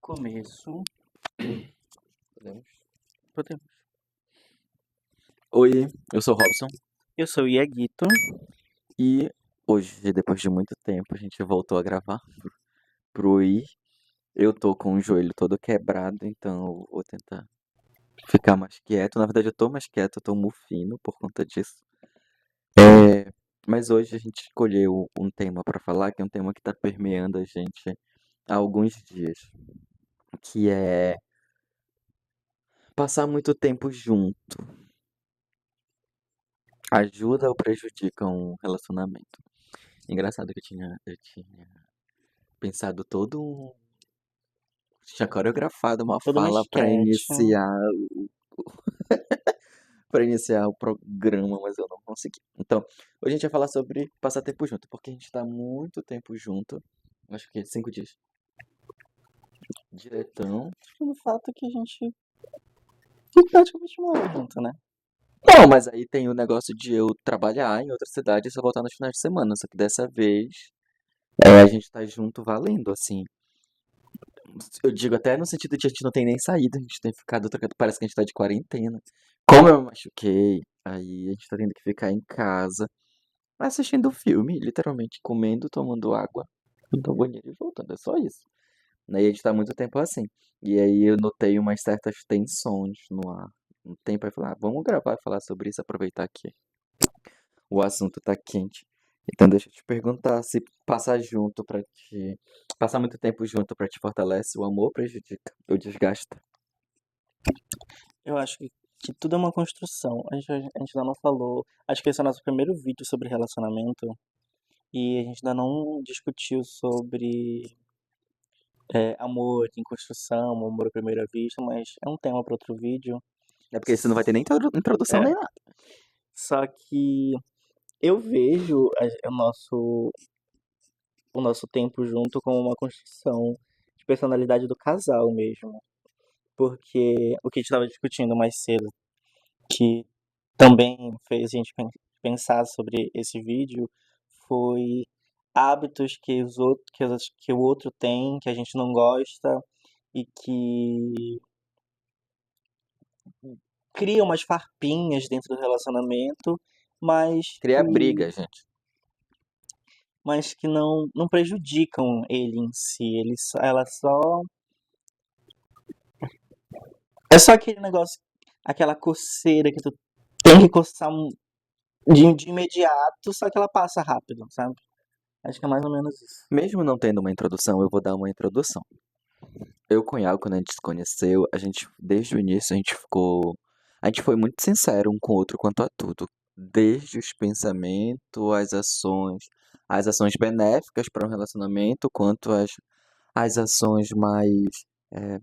Começo. Podemos? Podemos. Oi, eu sou o Robson Eu sou o Iaguito. e hoje, depois de muito tempo, a gente voltou a gravar pro I. Eu tô com o joelho todo quebrado, então eu vou tentar ficar mais quieto. Na verdade, eu tô mais quieto, eu tô mufino por conta disso. Mas hoje a gente escolheu um tema pra falar, que é um tema que tá permeando a gente há alguns dias, que é passar muito tempo junto. Ajuda ou prejudica um relacionamento? Engraçado que eu tinha pensado tinha coreografado uma Toda uma fala pra esquete. iniciar o programa, mas eu não consegui. Então, hoje a gente vai falar sobre passar tempo junto, porque a gente tá muito tempo junto. Acho que 5 dias. Diretão. Pelo fato que a gente praticamente mora junto, né? Não, mas aí tem o negócio de eu trabalhar em outra cidade e só voltar nos finais de semana. Só que dessa vez a gente tá junto valendo, assim. Eu digo até no sentido de a gente não tem nem saído, a gente tem ficado trocando, parece que a gente tá de quarentena. Como eu me machuquei, aí a gente tá tendo que ficar em casa, assistindo filme, literalmente comendo, tomando água, indo ao banheiro e voltando, é só isso. Aí a gente tá muito tempo assim. E aí eu notei umas certas tensões no ar. Um tempo aí falar, vamos gravar e falar sobre isso, aproveitar que o assunto tá quente. Então deixa eu te perguntar se passar muito tempo junto pra te fortalece o amor, prejudica ou desgasta? Eu acho que tudo é uma construção. A gente ainda não falou. Acho que esse é o nosso primeiro vídeo sobre relacionamento. E a gente ainda não discutiu sobre amor em construção, amor à primeira vista, mas é um tema para outro vídeo. É porque você não vai ter nem introdução É, nem nada. só que eu vejo o nosso tempo junto como uma construção de personalidade do casal mesmo. Porque o que a gente estava discutindo mais cedo, que também fez a gente pensar sobre esse vídeo, foi hábitos que o outro tem, que a gente não gosta e que criam umas farpinhas dentro do relacionamento, mas Criar que, briga, gente. mas que não prejudicam ele em si. Ela só. É só aquele negócio, aquela coceira que tu tem que coçar de imediato, só que ela passa rápido, sabe? Acho que é mais ou menos isso. Mesmo não tendo uma introdução, eu vou dar uma introdução. Eu e o Cunhal, quando a gente se conheceu, desde o início, a gente foi muito sincero um com o outro quanto a tudo. Desde os pensamentos, as ações benéficas para um relacionamento, quanto as ações mais é,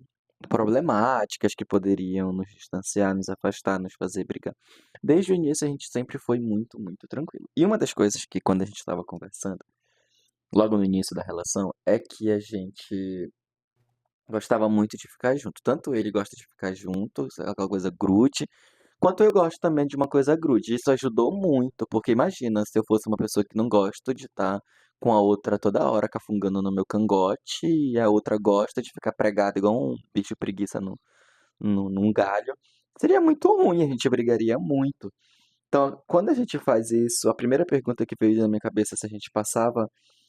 problemáticas que poderiam nos distanciar, nos afastar, nos fazer brigar. Desde o início, a gente sempre foi muito, muito tranquilo. E uma das coisas que, quando a gente estava conversando, logo no início da relação, é que a gente gostava muito de ficar junto. Tanto ele gosta de ficar junto, aquela coisa grude, quanto eu gosto também de uma coisa grude. Isso ajudou muito, porque imagina se eu fosse uma pessoa que não gosta de estar com a outra toda hora cafungando no meu cangote e a outra gosta de ficar pregada igual um bicho preguiça num galho. Seria muito ruim, a gente brigaria muito. Então, quando a gente faz isso, a primeira pergunta que veio na minha cabeça é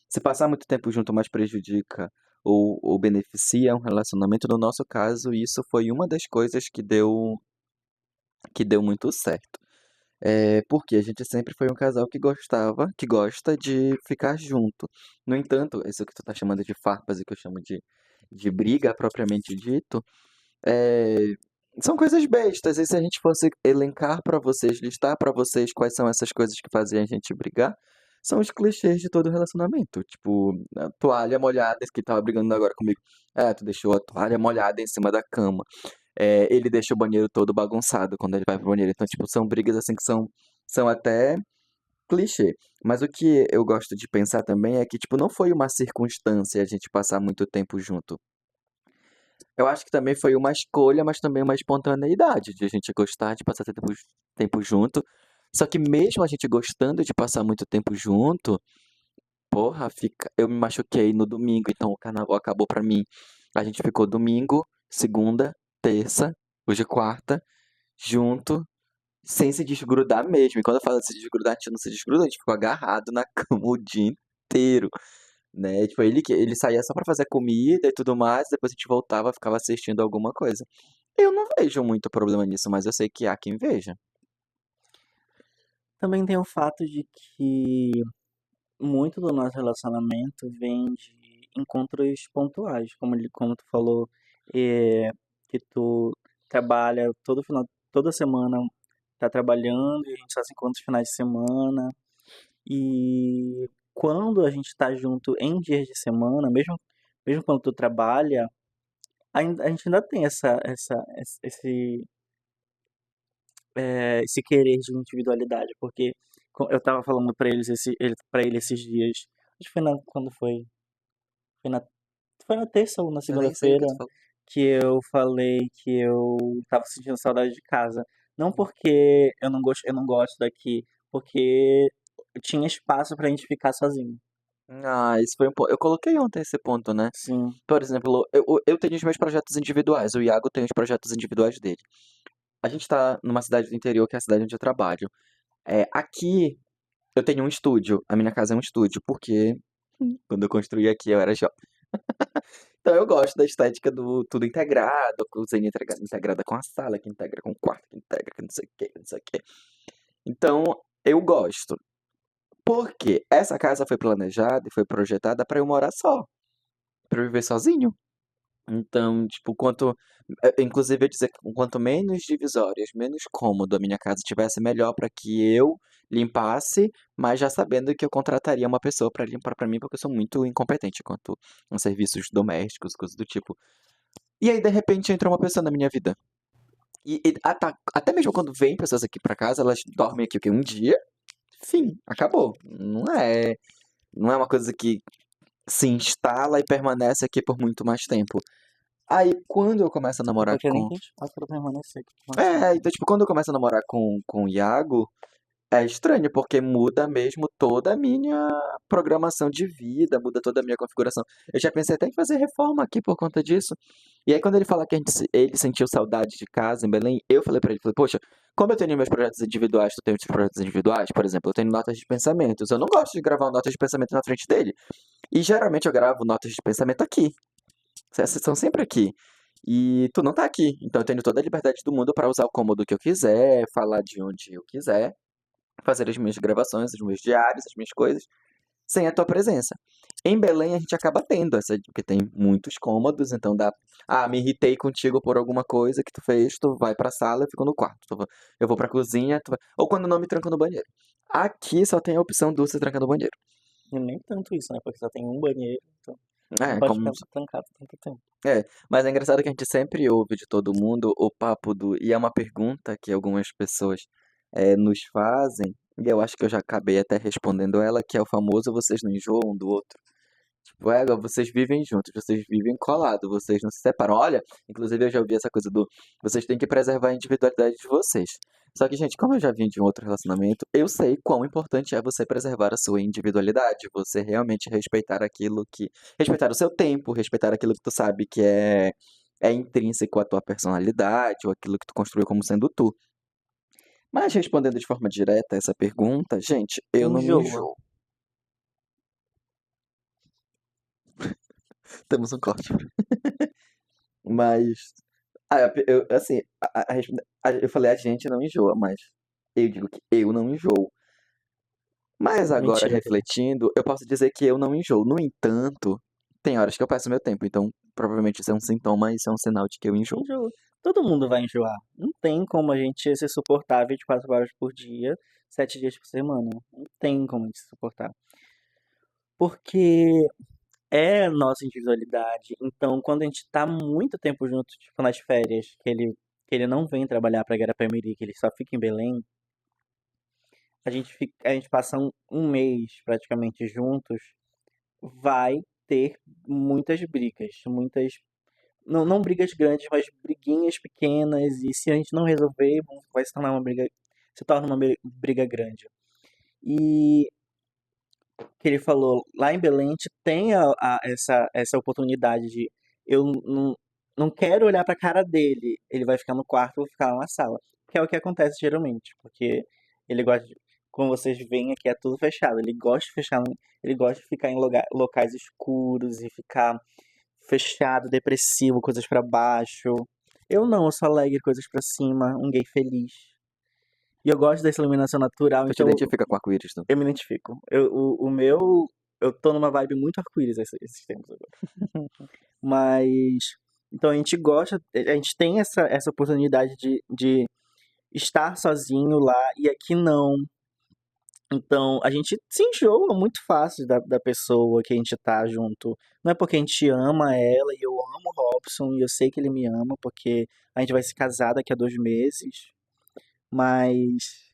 se passar muito tempo junto mais prejudica ou beneficia um relacionamento. No nosso caso, isso foi uma das coisas que deu muito certo. Porque a gente sempre foi um casal que gosta de ficar junto. No entanto, isso que tu tá chamando de farpas e que eu chamo de briga propriamente dito, é, são coisas bestas. E se a gente fosse elencar pra vocês, listar pra vocês quais são essas coisas que fazem a gente brigar, são os clichês de todo relacionamento. Tipo, a toalha molhada que tava brigando agora comigo. Tu deixou a toalha molhada em cima da cama. Ele deixa o banheiro todo bagunçado quando ele vai pro banheiro. Então, tipo, são brigas assim que são até clichê. Mas o que eu gosto de pensar também é que, tipo, não foi uma circunstância a gente passar muito tempo junto. Eu acho que também foi uma escolha, mas também uma espontaneidade de a gente gostar de passar tempo junto. Só que mesmo a gente gostando de passar muito tempo junto, porra, eu me machuquei no domingo, então o carnaval acabou pra mim. A gente ficou domingo, segunda, terça, hoje é quarta, junto, sem se desgrudar mesmo. E quando eu falo de se desgrudar, a gente não se desgruda, a gente ficou agarrado na cama o dia inteiro, né? Tipo, ele saía só pra fazer comida e tudo mais, depois a gente voltava, ficava assistindo alguma coisa. Eu não vejo muito problema nisso, mas eu sei que há quem veja. Também tem o fato de que muito do nosso relacionamento vem de encontros pontuais, como tu falou, é, que tu trabalha toda semana tá trabalhando e a gente só se encontra os finais de semana. E quando a gente tá junto em dias de semana, mesmo quando tu trabalha, a gente ainda tem esse querer de individualidade, porque eu tava falando pra ele esses dias, acho que quando foi? Foi na, foi na terça ou na Eu nem sei o que segunda-feira tu falou. que eu falei que eu tava sentindo saudade de casa. Não porque eu não gosto daqui, porque tinha espaço pra gente ficar sozinho. Ah, isso foi um ponto. Eu coloquei ontem esse ponto, né? Sim. Por exemplo, eu tenho os meus projetos individuais, o Iago tem os projetos individuais dele. A gente tá numa cidade do interior, que é a cidade onde eu trabalho. Aqui eu tenho um estúdio, a minha casa é um estúdio, porque quando eu construí aqui eu era jovem. Então eu gosto da estética do tudo integrado, a cozinha integrada com a sala, que integra com o quarto, que integra com não sei o que, não sei o que. Então eu gosto. Porque essa casa foi planejada e foi projetada pra eu morar só, pra eu viver sozinho. Então, tipo, inclusive eu dizer que quanto menos divisórias, menos cômodo a minha casa tivesse, melhor para que eu limpasse, mas já sabendo que eu contrataria uma pessoa para limpar para mim, porque eu sou muito incompetente quanto a serviços domésticos, coisas do tipo. E aí, de repente, entra uma pessoa na minha vida. Até mesmo quando vem pessoas aqui para casa, elas dormem aqui o quê? Um dia, fim, acabou. Não é uma coisa que se instala e permanece aqui por muito mais tempo. Aí, quando eu começo a É namorar porque nem com. tem espaço pra permanecer aqui por mais É, tempo. então, tipo, quando eu começo a namorar com o Iago, é estranho, porque muda mesmo toda a minha programação de vida, muda toda a minha configuração. Eu já pensei até em fazer reforma aqui por conta disso. E aí, quando ele fala que ele sentiu saudade de casa em Belém, eu falei pra ele, falei, poxa, como eu tenho meus projetos individuais, tu tem os teus projetos individuais, por exemplo, eu tenho notas de pensamentos. Eu não gosto de gravar notas de pensamento na frente dele. E geralmente eu gravo notas de pensamento aqui. Essas são sempre aqui. E tu não tá aqui. Então eu tenho toda a liberdade do mundo para usar o cômodo que eu quiser, falar de onde eu quiser, fazer as minhas gravações, os meus diários, as minhas coisas, sem a tua presença. Em Belém a gente acaba tendo essa, porque tem muitos cômodos, então dá. Ah, me irritei contigo por alguma coisa que tu fez, tu vai pra sala, eu fico no quarto. Eu vou pra cozinha, ou quando não me tranco no banheiro. Aqui só tem a opção do se trancar no banheiro. E nem tanto isso, né? Porque só tem um banheiro, então não É, pode como ficar trancado tanto tempo. É, mas é engraçado que a gente sempre ouve de todo mundo o papo do. E é uma pergunta que algumas pessoas nos fazem, e eu acho que eu já acabei até respondendo ela, que é o famoso vocês não enjoam um do outro. Tipo, vocês vivem juntos, vocês vivem colados, vocês não se separam. Olha, inclusive eu já ouvi essa coisa do vocês têm que preservar a individualidade de vocês. Só que, gente, como eu já vim de um outro relacionamento, eu sei quão importante é você preservar a sua individualidade, você realmente respeitar aquilo que. Respeitar o seu tempo, respeitar aquilo que tu sabe que é intrínseco à tua personalidade, ou aquilo que tu construiu como sendo tu. Mas respondendo de forma direta essa pergunta, gente, eu não me Enjoa. enjoo. Temos um corte. Mas assim, eu falei a gente não enjoa, mas eu digo que eu não enjoo. Mas agora, Mentira, cara. refletindo, eu posso dizer que eu não enjoo. No entanto, tem horas que eu peço meu tempo, então provavelmente isso é um sintoma, isso é um sinal de que eu enjoo. Enjoa. Todo mundo vai enjoar. Não tem como a gente se suportar 24 horas por dia, 7 dias por semana. Não tem como a gente se suportar. Porque é nossa individualidade. Então, quando a gente tá muito tempo junto, tipo nas férias, que ele não vem trabalhar pra Guarapé-Miri, que ele só fica em Belém, a gente passa um mês praticamente juntos, vai ter muitas brigas, não brigas grandes, mas briguinhas pequenas, e se a gente não resolver, vai se tornar se torna uma briga grande. E que ele falou, lá em Belém a gente tem essa oportunidade de eu não quero olhar pra cara dele. Ele vai ficar no quarto, eu vou ficar lá na sala. Que é o que acontece geralmente, porque ele gosta de, como vocês veem aqui, é tudo fechado. Ele gosta de fechar, ele gosta de ficar em locais escuros e ficar fechado, depressivo, coisas pra baixo. Eu não, eu sou alegre, coisas pra cima, um gay feliz. E eu gosto dessa iluminação natural, Tu te então identifica com arco-íris, tu? eu me identifico. O meu, eu tô numa vibe muito arco-íris esses tempos agora. Mas, então a gente gosta, a gente tem essa oportunidade de estar sozinho lá e aqui não. Então a gente se enjoa muito fácil da pessoa que a gente tá junto. Não é porque a gente ama ela e eu amo o Robson e eu sei que ele me ama porque a gente vai se casar daqui a 2 meses. Mas,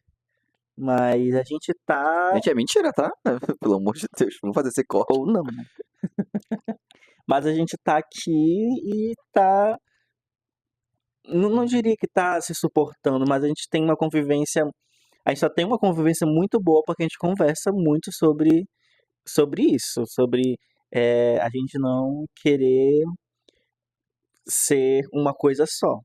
mas a gente tá, Gente, é mentira, tá? Pelo amor de Deus, vamos fazer esse corte. ou não, né? Mas a gente tá aqui e tá. Não diria que tá se suportando, mas a gente tem uma convivência. A gente só tem uma convivência muito boa porque a gente conversa muito sobre isso, sobre a gente não querer ser uma coisa só.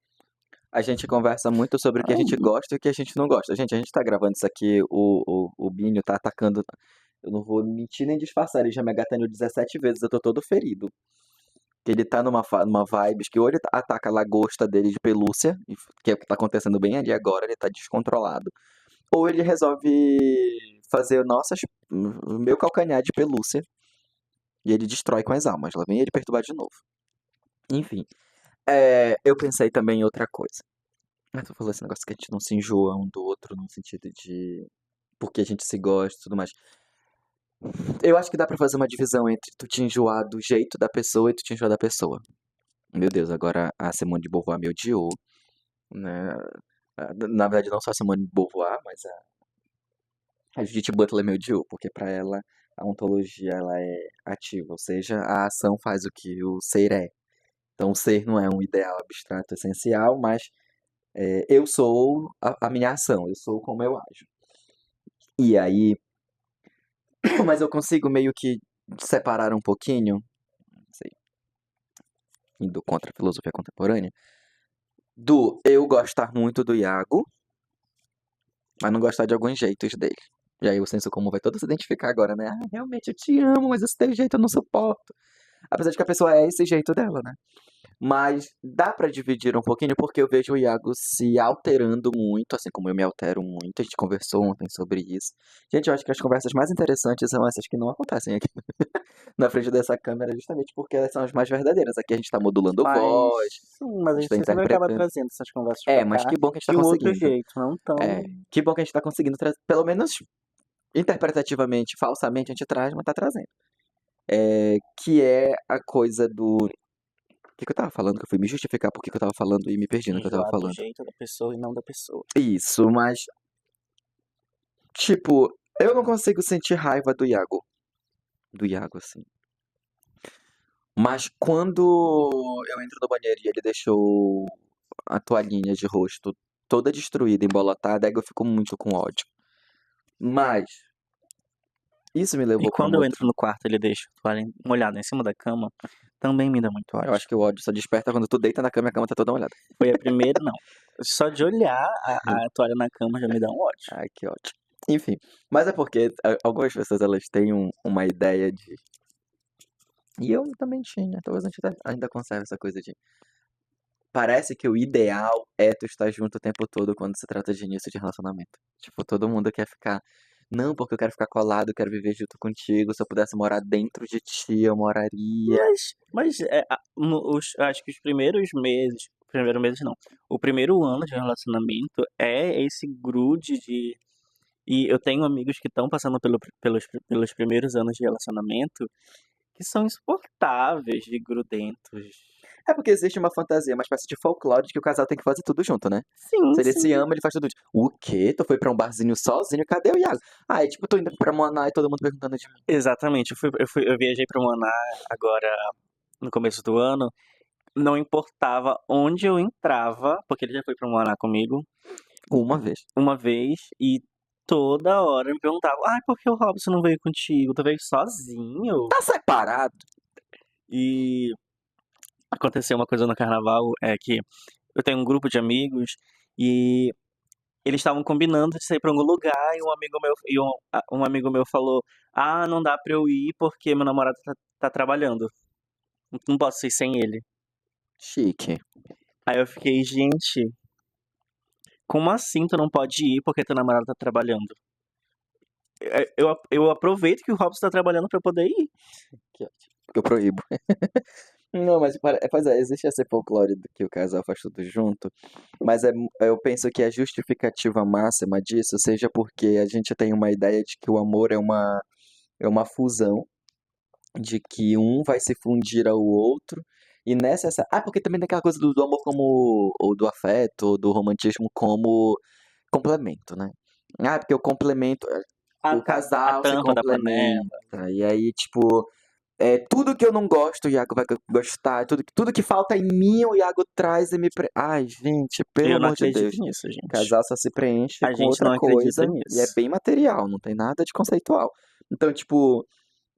A gente conversa muito sobre o que a gente gosta e o que a gente não gosta. Gente, a gente tá gravando isso aqui, o Binho tá atacando. Eu não vou mentir nem disfarçar, ele já me agatanhou 17 vezes, eu tô todo ferido. Que ele tá numa vibes que ou ele ataca a lagosta dele de pelúcia, que é o que tá acontecendo bem ali agora, ele tá descontrolado. Ou ele resolve fazer o meu calcanhar de pelúcia e ele destrói com as almas. Lá vem ele perturbar de novo. Enfim, eu pensei também em outra coisa. Mas tu falou esse negócio que a gente não se enjoa um do outro no sentido de porque a gente se gosta e tudo mais. Eu acho que dá pra fazer uma divisão entre tu te enjoar do jeito da pessoa e tu te enjoar da pessoa. Meu Deus, agora a Simone de Beauvoir me odiou, né? Na verdade, não só a Simone de Beauvoir, mas a Judith Butler me odiou, porque pra ela a ontologia ela é ativa, ou seja, a ação faz o que o ser é. Então, o ser não é um ideal abstrato essencial, mas eu sou a minha ação, eu sou como eu ajo. E aí, mas eu consigo meio que separar um pouquinho, não sei, indo contra a filosofia contemporânea, do eu gostar muito do Iago, mas não gostar de alguns jeitos dele. E aí o senso comum vai todo se identificar agora, né? Ah, realmente eu te amo, mas esse teu jeito eu não suporto. Apesar de que a pessoa é esse jeito dela, né? Mas dá pra dividir um pouquinho porque eu vejo o Iago se alterando muito, assim como eu me altero muito. A gente conversou ontem sobre isso. Gente, eu acho que as conversas mais interessantes são essas que não acontecem aqui na frente dessa câmera, justamente porque elas são as mais verdadeiras. Aqui a gente tá modulando Mas, voz, sim, mas a a gente tá gente sempre acaba interpretando. trazendo essas conversas pra Mas cá que bom que a gente tá de um outro conseguindo. jeito, não tão. Que bom que a gente tá conseguindo trazer, pelo menos interpretativamente, falsamente, a gente traz, mas tá trazendo. Que é a coisa do. O que que eu tava falando? Que eu fui me justificar por que que eu tava falando e me perdi no que eu tava Enjoar do falando. jeito da pessoa e não da pessoa. Isso, mas, tipo, eu não consigo sentir raiva do Iago. Do Iago, assim. Mas quando eu entro no banheiro e ele deixou a toalhinha de rosto toda destruída, embolotada, aí eu fico muito com ódio. Mas isso me E levou pra um quando eu outro. entro no quarto ele deixa a toalha molhada em cima da cama, também me dá muito Eu ódio. acho que o ódio só desperta quando tu deita na cama e a cama tá toda molhada. Foi a primeira, não. Só de olhar a toalha na cama já me dá um ódio. Ai, que ódio. Enfim, mas é porque algumas pessoas elas têm uma ideia de. E eu também tinha, talvez a gente ainda conserve essa coisa de. Parece que o ideal é tu estar junto o tempo todo quando se trata de início de relacionamento. Tipo, todo mundo quer ficar. Não, porque eu quero ficar colado, eu quero viver junto contigo. Se eu pudesse morar dentro de ti, eu moraria. Mas acho que os primeiros meses, primeiro meses não, o primeiro ano de relacionamento é esse grude de. E eu tenho amigos que estão passando pelos primeiros anos de relacionamento que são insuportáveis de grudentos. É porque existe uma fantasia, uma espécie de folclore de que o casal tem que fazer tudo junto, né? Sim, Se ele se sim. ama, ele faz tudo junto. O quê? Tu foi pra um barzinho sozinho? Cadê o Iago? Ah, é tipo, tô indo pra Moná e todo mundo perguntando de mim. Exatamente. Eu viajei para Maná agora no começo do ano. Não importava onde eu entrava, porque ele já foi para Maná comigo Uma vez. uma vez e toda hora me perguntava: ai, por que o Robson não veio contigo? Tu veio sozinho? Tá separado? E aconteceu uma coisa no carnaval, é que eu tenho um grupo de amigos e eles estavam combinando de sair pra algum lugar e um amigo meu falou: "Ah, não dá pra eu ir porque meu namorado tá trabalhando. Não posso ir sem ele." Chique. Aí eu fiquei, gente, como assim tu não pode ir porque teu namorado tá trabalhando? Eu aproveito que o Robson tá trabalhando pra eu poder ir. Que ótimo. Eu proíbo. Não, mas pois é, existe esse folclore do que o casal faz tudo junto, mas eu penso que a justificativa máxima disso seja porque a gente tem uma ideia de que o amor é uma fusão, de que um vai se fundir ao outro, e porque também tem aquela coisa do amor como, ou do afeto, ou do romantismo como complemento, né? Ah, porque o complemento, Ah, o tá. A casal se tampa da panela. complementa, e aí, tipo, tudo que eu não gosto, o Iago vai gostar. Tudo que falta em mim, o Iago traz e Ai, gente, pelo Eu não amor de Deus. acredito nisso, gente. Casal só se preenche A com gente outra não acredita coisa e é nisso. bem material, não tem nada de conceitual. Então, tipo,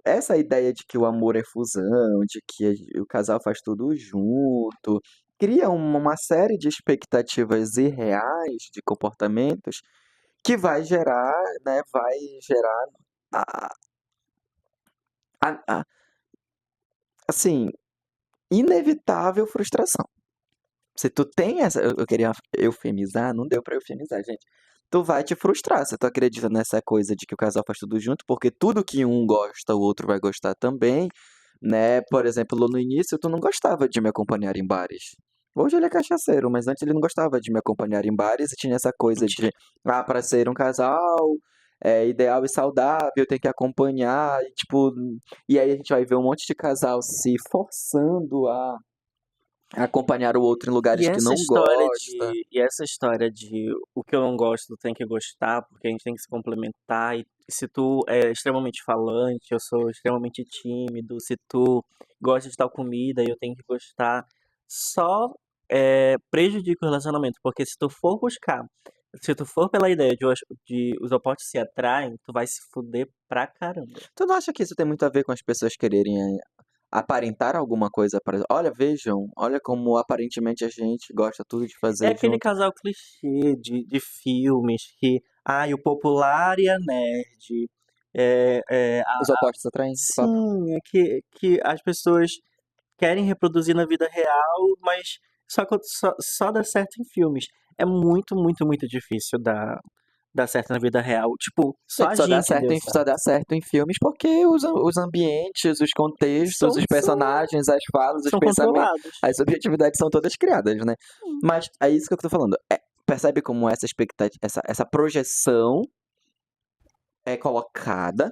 essa ideia de que o amor é fusão, de que o casal faz tudo junto, cria uma série de expectativas irreais de comportamentos que vai gerar, né, vai gerar a, a- assim, inevitável frustração. Se tu tem essa. Eu queria eufemizar, não deu pra eufemizar, gente. Tu vai te frustrar se tu acredita nessa coisa de que o casal faz tudo junto, porque tudo que um gosta, o outro vai gostar também, né? Por exemplo, no início tu não gostava de me acompanhar em bares. Hoje ele é cachaceiro, mas antes ele não gostava de me acompanhar em bares e tinha essa coisa Mentira. de, para ser um casal ideal e saudável, tem que acompanhar, e tipo, e aí a gente vai ver um monte de casal se forçando a acompanhar o outro em E lugares que essa não história gosta. de o que eu não gosto, tu tem que gostar, porque a gente tem que se complementar. E se tu é extremamente falante, eu sou extremamente tímido. Se tu gosta de tal comida, eu tenho que gostar. Só prejudica o relacionamento, porque se tu for pela ideia de os opostos se atraem, tu vai se fuder pra caramba. Tu não acha que isso tem muito a ver com as pessoas quererem aparentar alguma coisa para. Olha, vejam, olha como aparentemente a gente gosta tudo de É fazer aquele junto. casal clichê de filmes que, o popular e a nerd. É, é, a- Os opostos se atraem? Papo. sim, é que as pessoas querem reproduzir na vida real, mas só dá certo em filmes. É muito, muito, muito difícil dar certo na vida real. Tipo, só Gente, a gente deu só dá certo. certo em filmes porque os ambientes, os contextos, São, os são, personagens, as falas, os são pensamentos, controlados. as subjetividades são todas criadas, né? Mas é isso que eu tô falando. Percebe como essa expectativa, essa projeção é colocada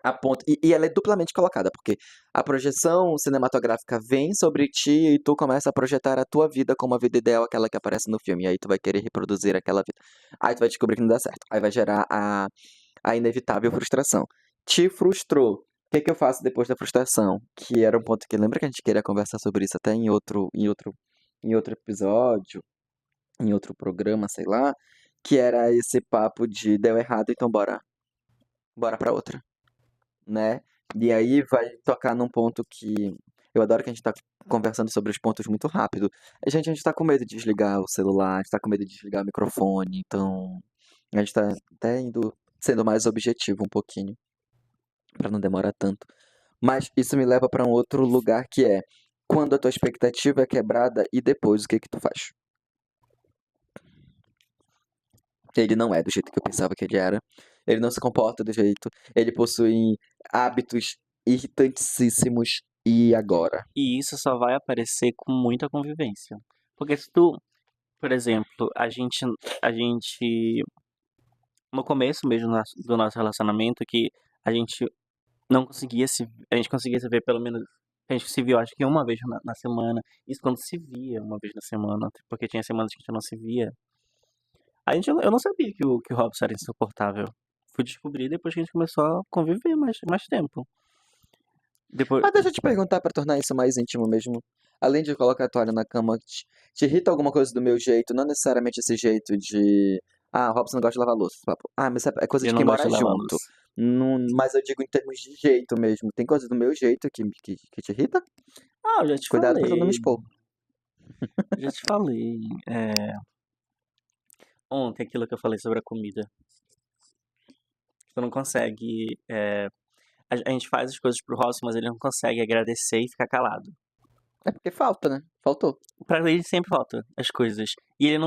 a ponto, e ela é duplamente colocada, porque a projeção cinematográfica vem sobre ti e tu começa a projetar a tua vida como a vida ideal, aquela que aparece no filme. E aí tu vai querer reproduzir aquela vida. Aí tu vai descobrir que não dá certo. Aí vai gerar a inevitável frustração. Te frustrou. O que que eu faço depois da frustração? Que era um ponto que lembra que a gente queria conversar sobre isso até em outro episódio, em outro programa, sei lá, que era esse papo de deu errado, então bora pra outra, né? E aí vai tocar num ponto que eu adoro que a gente tá conversando sobre os pontos muito rápido. A gente tá com medo de desligar o celular, a gente tá com medo de desligar o microfone, então a gente tá até sendo mais objetivo um pouquinho, pra não demorar tanto. Mas isso me leva pra um outro lugar que é quando a tua expectativa é quebrada e depois o que que tu faz? Ele não é do jeito que eu pensava que ele era. Ele não se comporta do jeito. Ele possui hábitos irritantíssimos. E agora? E isso só vai aparecer com muita convivência. Porque se tu, por exemplo, a gente no começo mesmo do nosso relacionamento, que a gente a gente conseguia se ver pelo menos, a gente se viu acho que uma vez na semana, isso quando se via uma vez na semana, porque tinha semanas que a gente não se via. Eu não sabia que o Robson era insuportável. Fui descobrir depois que a gente começou a conviver mais tempo. Depois, Mas deixa eu te perguntar pra tornar isso mais íntimo mesmo. Além de colocar a toalha na cama, te irrita alguma coisa do meu jeito? Não necessariamente esse jeito de. Ah, o Robson não gosta de lavar louça. Papo. Ah, mas é coisa de eu não quem gosto mora de lavar junto. louça. Mas eu digo em termos de jeito mesmo. Tem coisa do meu jeito que te irrita? Ah, eu já te Cuidado pra tu não me falei. expor. Já te falei. Ontem, aquilo que eu falei sobre a comida. Tu não consegue. A gente faz as coisas pro Robson, mas ele não consegue agradecer e ficar calado. É porque falta, né? Faltou. Pra ele sempre falta as coisas. E ele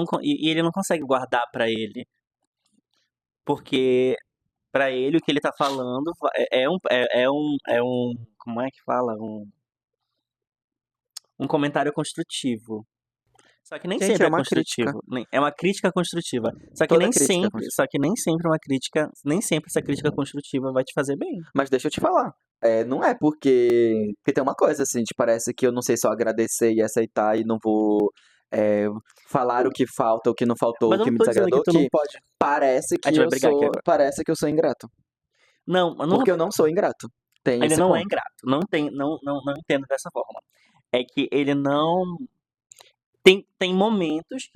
não consegue guardar pra ele. Porque pra ele o que ele tá falando é um. Como é que fala? Um comentário construtivo. Só que nem Gente, sempre é é uma crítica. construtivo. É uma crítica construtiva. Toda crítica é construtiva. Só que nem sempre uma crítica, nem sempre essa crítica construtiva vai te fazer bem. Mas deixa eu te falar. Não é porque tem uma coisa assim, de parece que eu não sei só agradecer e aceitar e não vou falar o que falta, o que não faltou, Mas o eu que não me tô dizendo que desagradou, tu não que pode. parece A que gente vai brigar aqui agora. parece que eu sou ingrato. Não, mas não, Porque eu não sou ingrato. Tem ainda esse não é ponto. ingrato. Não entendo dessa forma. É que ele não tem momentos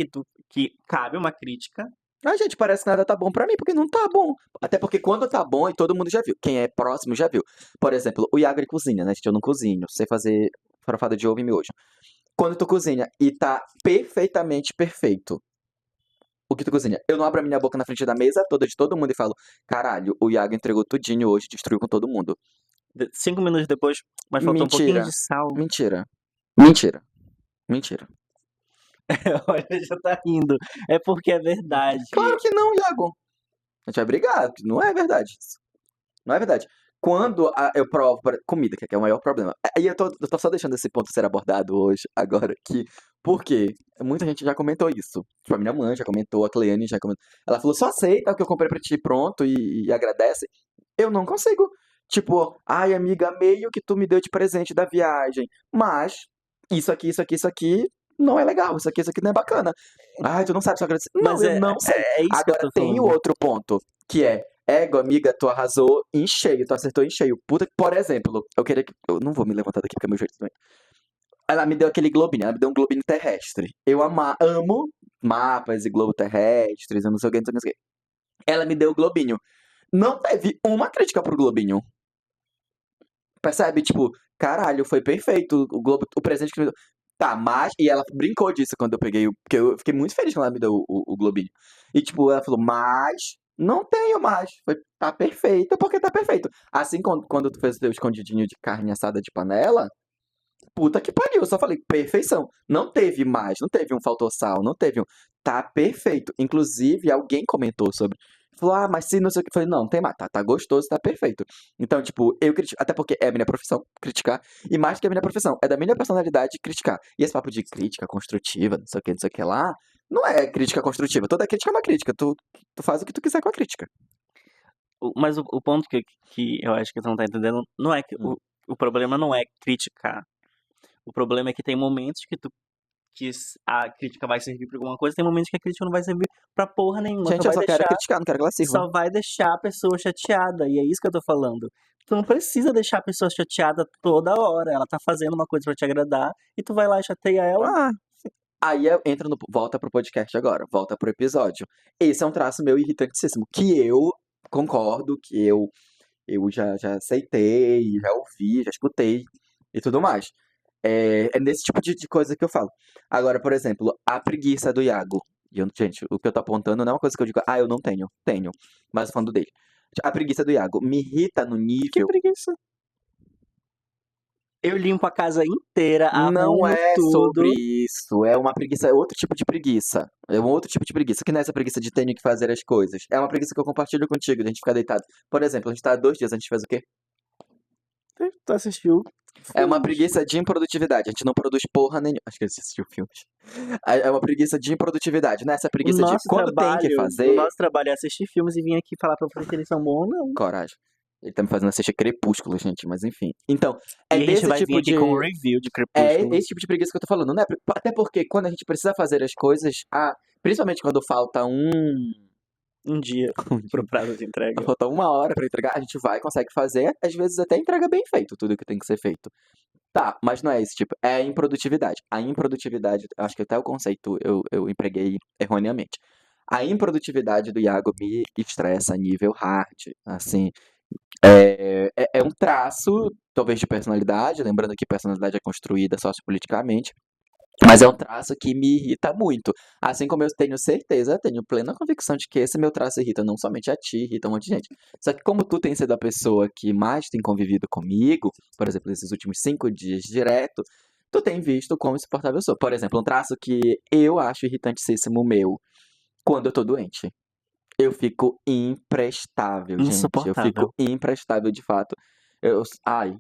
que cabe uma crítica. Ah, gente, parece que nada tá bom pra mim, porque não tá bom. Até porque quando tá bom, e todo mundo já viu. Quem é próximo já viu. Por exemplo, o Iago ele cozinha, né? Gente, eu não cozinho. Sei fazer farofada de ovo e miojo. Quando tu cozinha e tá perfeitamente perfeito, o que tu cozinha? Eu não abro a minha boca na frente da mesa toda de todo mundo e falo, caralho, o Iago entregou tudinho hoje, destruiu com todo mundo. 5 minutos depois, mas faltou um pouquinho Mentira. de sal. Mentira. Mentira. Mentira. Olha, já tá rindo. É porque é verdade. Claro que não, Iago. A gente vai brigar, não é verdade isso. Não é verdade. Quando eu provo comida, que é o maior problema. Aí eu tô só deixando esse ponto ser abordado hoje, agora aqui. Por quê? Muita gente já comentou isso. Tipo, a minha mãe já comentou, a Cleane já comentou. Ela falou, só aceita o que eu comprei pra ti pronto e agradece. Eu não consigo. Tipo, ai, amiga, amei o que tu me deu de presente da viagem. Mas, isso aqui não é legal. Isso aqui não é bacana. Ai, tu não sabe só agradecer. Não, Mas eu não sei. é isso que eu Agora tô tem o falando. outro ponto, que é ego, amiga, tu arrasou em cheio, tu acertou em cheio. Puta, por exemplo, eu queria que. Eu não vou me levantar daqui porque é meu jeito também. Ela me deu aquele globinho, ela me deu um globinho terrestre. Eu amo mapas e globo terrestres, eu não sei o que, não sei o que. Ela me deu o globinho. Não teve uma crítica pro globinho. Percebe? Tipo, caralho, foi perfeito o globo, o presente que me deu. Tá, mas. E ela brincou disso quando eu peguei. Porque eu fiquei muito feliz quando ela me deu o globinho. E, tipo, ela falou, mas. Não tenho mais. Tá perfeito porque tá perfeito. Assim, quando tu fez o teu escondidinho de carne assada de panela. Puta que pariu. Eu só falei, perfeição. Não teve mais. Não teve um faltou sal. Não teve um. Tá perfeito. Inclusive, alguém comentou sobre. Falou, ah, mas se não sei o que. Eu falei, não tem mais. Tá gostoso, tá perfeito. Então, tipo, eu critico. Até porque é a minha profissão, criticar. E mais que a minha profissão, é da minha personalidade criticar. E esse papo de crítica construtiva, não sei o que lá. Não é crítica construtiva. Toda crítica é uma crítica. Tu faz o que tu quiser com a crítica. Mas o ponto que eu acho que tu não tá entendendo não é que o problema não é criticar. O problema é que tem momentos que a crítica vai servir pra alguma coisa, tem momentos que a crítica não vai servir pra porra nenhuma. Gente, eu só quero criticar, não quero que ela sirva. Só vai deixar a pessoa chateada. E é isso que eu tô falando. Tu não precisa deixar a pessoa chateada toda hora. Ela tá fazendo uma coisa pra te agradar e tu vai lá e chateia ela. Ah, aí entra no. Volta pro podcast agora, volta pro episódio. Esse é um traço meu irritantíssimo, que eu concordo, que eu já aceitei, já ouvi, já escutei e tudo mais. É nesse tipo de coisa que eu falo. Agora, por exemplo, a preguiça do Iago. Gente, o que eu tô apontando não é uma coisa que eu digo, eu não tenho. Tenho. Mas falando dele. A preguiça do Iago me irrita no Que nível. preguiça. Eu limpo a casa inteira, Não arrumo é sobre tudo. isso. É uma preguiça, é outro tipo de preguiça. É um outro tipo de preguiça, que não é essa preguiça de ter que fazer as coisas. É uma preguiça que eu compartilho contigo, de a gente ficar deitado. Por exemplo, a gente tá há 2 dias, a gente faz o quê? Tu assistiu? É uma preguiça de improdutividade. A gente não produz porra nenhuma. Acho que a gente assistiu filmes. É uma preguiça de improdutividade, não é essa preguiça de quando tem que O fazer, nosso trabalho é assistir filmes e vir aqui falar pra vocês se eles são bons ou não. coragem. Ele tá me fazendo assistir Crepúsculo, gente, mas enfim. Então, E é a gente desse vai vir tipo aqui de. com um review de É Crepúsculo. esse tipo de preguiça que eu tô falando, né? Até porque quando a gente precisa fazer as coisas, principalmente quando falta Um dia pro prazo de entrega. falta 1 hora pra entregar, a gente vai, consegue fazer, às vezes até entrega bem feito tudo que tem que ser feito. Tá, mas não é esse tipo, é a improdutividade. A improdutividade, acho que até o conceito eu empreguei erroneamente. A improdutividade do Iago me estressa a nível hard, assim, É um traço, talvez, de personalidade, lembrando que personalidade é construída sociopoliticamente, mas é um traço que me irrita muito. Assim como eu tenho certeza, tenho plena convicção de que esse meu traço irrita não somente a ti, irrita um monte de gente. Só que como tu tem sido a pessoa que mais tem convivido comigo, por exemplo, nesses últimos 5 dias direto, tu tem visto quão insuportável eu sou. Por exemplo, um traço que eu acho irritantíssimo meu, quando eu tô doente. Eu fico imprestável, gente. Eu Insuportável. fico imprestável de fato. Ai,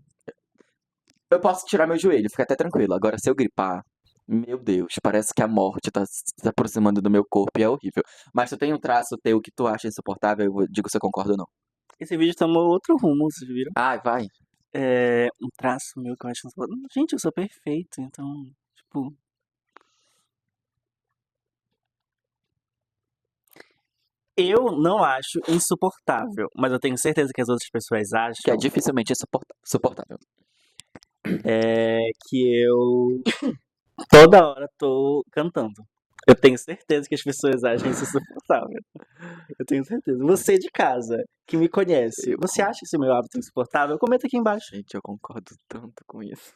eu posso tirar meu joelho, fica até tranquilo. Agora, se eu gripar, meu Deus, parece que a morte tá se aproximando do meu corpo e é horrível. Mas tu tem um traço teu que tu acha insuportável, digo se eu concordo ou não. Esse vídeo tomou outro rumo, vocês viram? Ai, vai. Um traço meu que eu acho insuportável. Gente, eu sou perfeito, então, tipo... Eu não acho insuportável, mas eu tenho certeza que as outras pessoas Que é acham dificilmente suportável. que eu toda hora tô cantando. Eu tenho certeza que as pessoas acham isso insuportável. Eu tenho certeza. Você de casa, que me conhece, você acha esse meu hábito insuportável? Comenta aqui embaixo. Gente, eu concordo tanto com isso.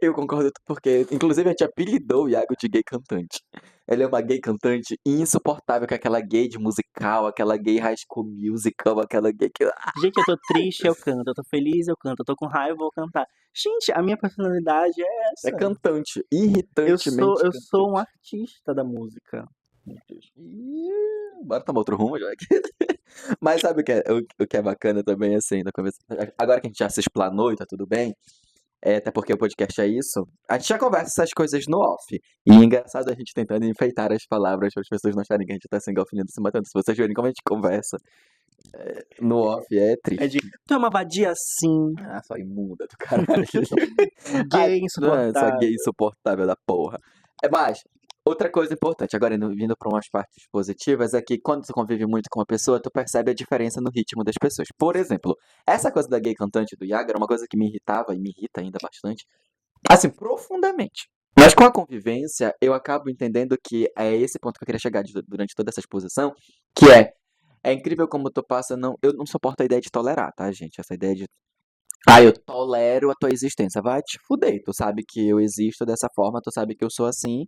Eu concordo porque, inclusive, a gente apelidou o Iago de gay cantante. Ele é uma gay cantante insuportável, que é aquela gay de musical, aquela gay high school musical, aquela gay que... Gente, eu tô triste, eu canto. Eu tô feliz, eu canto. Eu tô com raiva, eu vou cantar. Gente, a minha personalidade é É essa. cantante, Eu irritantemente sou cantante. um artista da música. Meu Deus. Bora tomar outro rumo já. Mas sabe o que é bacana também, assim, na conversa? Agora que a gente já se explanou e tá tudo bem, até porque o podcast é isso, a gente já conversa essas coisas no off. E é engraçado a gente tentando enfeitar as palavras para as pessoas não acharem que a gente tá se engalfinhando, se matando. Se vocês verem como a gente conversa no off, é É de, triste. tu é uma vadia assim, Ah, sua imunda do caralho. Ai, gay, essa insuportável. gay insuportável da porra. Mas, outra coisa importante, agora vindo para umas partes positivas, é que quando tu convive muito com uma pessoa, tu percebe a diferença no ritmo das pessoas. Por exemplo, essa coisa da gay cantante do Iago era uma coisa que me irritava e me irrita ainda bastante, assim, profundamente. Mas com a convivência, eu acabo entendendo que é esse ponto que eu queria chegar durante toda essa exposição, que é incrível como tu passa, não, eu não suporto a ideia de tolerar, tá, gente? Essa ideia de eu tolero a tua existência. Vai te fuder. Tu sabe que eu existo dessa forma, tu sabe que eu sou assim.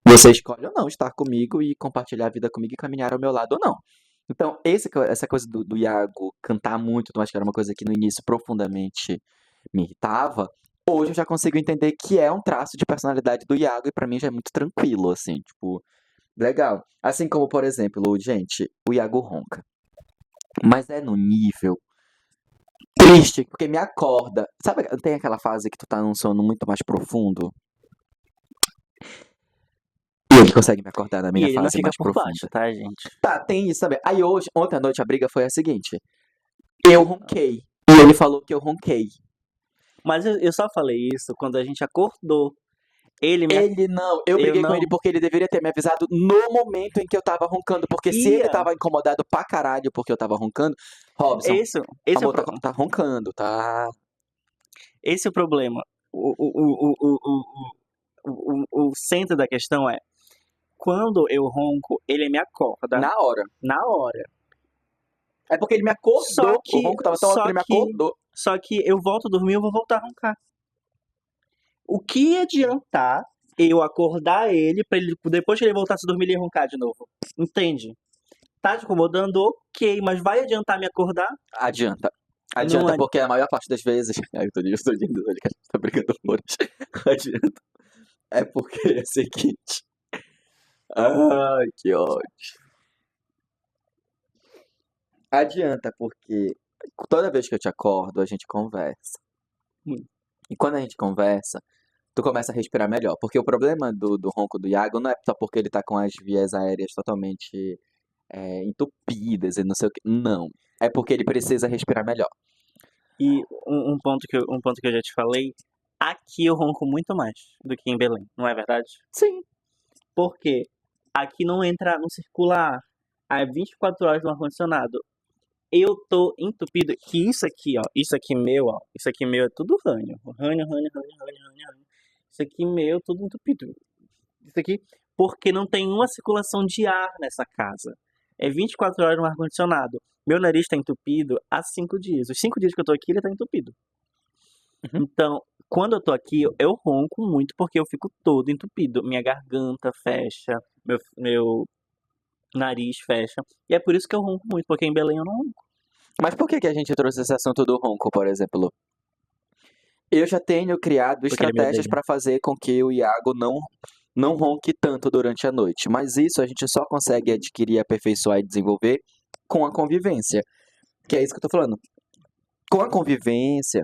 Você escolhe ou não estar comigo e compartilhar a vida comigo e caminhar ao meu lado ou não. Então, essa coisa do Iago cantar muito, eu acho que era uma coisa que no início profundamente me irritava. Hoje eu já consigo entender que é um traço de personalidade do Iago e pra mim já é muito tranquilo, assim, tipo, legal. Assim como, por exemplo, gente, o Iago ronca. Mas é no nível triste, porque me acorda. Sabe, tem aquela fase que tu tá num sono muito mais profundo? E ele consegue me acordar na E minha ele não fase fica mais por baixo, profunda. tá, gente? Tá, tem isso também. Aí hoje, ontem à noite, a briga foi a seguinte. Eu ronquei. E ele falou que eu ronquei. Mas eu só falei isso quando a gente acordou. Ele não. Eu Eu briguei com não ele porque ele deveria ter me avisado no momento em que eu tava roncando. Porque se ele ia. tava incomodado pra caralho porque eu tava roncando, Robson, Esse é o, amor, tá roncando, tá? esse é o problema. O centro da questão é, quando eu ronco, ele me acorda Na hora. na hora. É porque ele me Só acordou. O que, ronco tava tão alto que só ele me que, acordou. só que eu volto a dormir, eu vou voltar a roncar. O que adiantar eu acordar ele pra ele, depois que ele voltasse a dormir, ele roncar de novo? Entende? Tá te incomodando? Ok, mas vai adiantar me acordar? Adianta. Não Adianta porque a maior parte das vezes. Ai, eu tô lindo, olha que a gente tá brigando horrores. Adianta. É porque é o seguinte. Ai, que ódio. Adianta porque toda vez que eu te acordo, a gente conversa. Hum. E quando a gente conversa, tu começa a respirar melhor. Porque o problema do ronco do Iago não é só porque ele tá com as vias aéreas totalmente entupidas e não sei o que. Não. É porque ele precisa respirar melhor. E um ponto que eu já te falei, aqui eu ronco muito mais do que em Belém, não é verdade? Sim. Porque aqui não circula ar há 24 horas no ar-condicionado. Eu tô entupido, que isso aqui meu é tudo ranho. Ranho. Isso aqui meu, tudo entupido. Isso aqui, porque não tem uma circulação de ar nessa casa. é 24 horas no ar-condicionado. Meu nariz tá entupido há 5 dias. Os 5 dias que eu tô aqui, ele tá entupido. Uhum. Então, quando eu tô aqui, eu ronco muito porque eu fico todo entupido. Minha garganta fecha, meu nariz fecha. E é por isso que eu ronco muito, porque em Belém eu não ronco. Mas por que que a gente trouxe esse assunto do ronco, por exemplo? Eu já tenho criado Porque ele me estratégias odeia. para fazer com que o Iago não ronque tanto durante a noite, mas isso a gente só consegue adquirir, aperfeiçoar e desenvolver com a convivência, que é isso que eu tô falando. Com a convivência,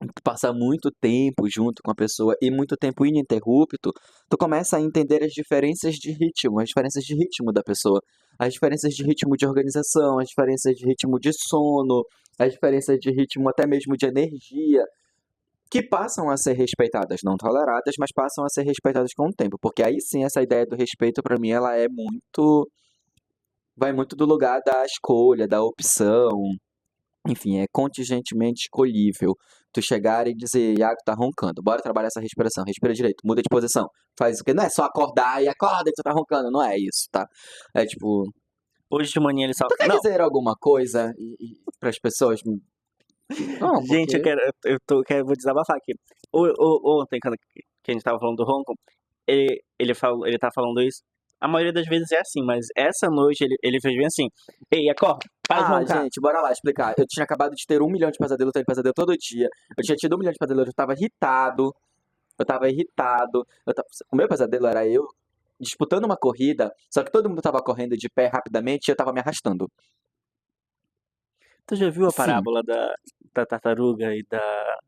tu passar muito tempo junto com a pessoa e muito tempo ininterrupto, tu começa a entender as diferenças de ritmo, as diferenças de ritmo da pessoa, as diferenças de ritmo de organização, as diferenças de ritmo de sono, as diferenças de ritmo até mesmo de energia, que passam a ser respeitadas, não toleradas, mas passam a ser respeitadas com o tempo, porque aí sim essa ideia do respeito pra mim ela é muito, vai muito do lugar da escolha, da opção, enfim, é contingentemente escolhível. Tu chegar e dizer, Iago tá roncando, bora trabalhar essa respiração, respira direito, muda de posição, faz o que não é só acordar e acorda que tu tá roncando, não é isso, tá? É tipo, Hoje de manhã ele só. tu quer Não, dizer alguma coisa pras pessoas? Não, gente, porque vou desabafar aqui. Ontem, quando que a gente tava falando do ronco, ele tá falando isso. A maioria das vezes é assim, mas essa noite ele fez bem assim. Ei, acorda, para de ah, roncar. gente, bora lá explicar. Eu tinha acabado de ter 1 milhão de pesadelos, eu tenho pesadelo todo dia. Eu tinha tido 1 milhão de pesadelos, eu tava irritado. Eu tava irritado. O meu pesadelo era eu disputando uma corrida, só que todo mundo tava correndo de pé rapidamente e eu tava me arrastando. Tu já viu a Fim. parábola da tartaruga e da.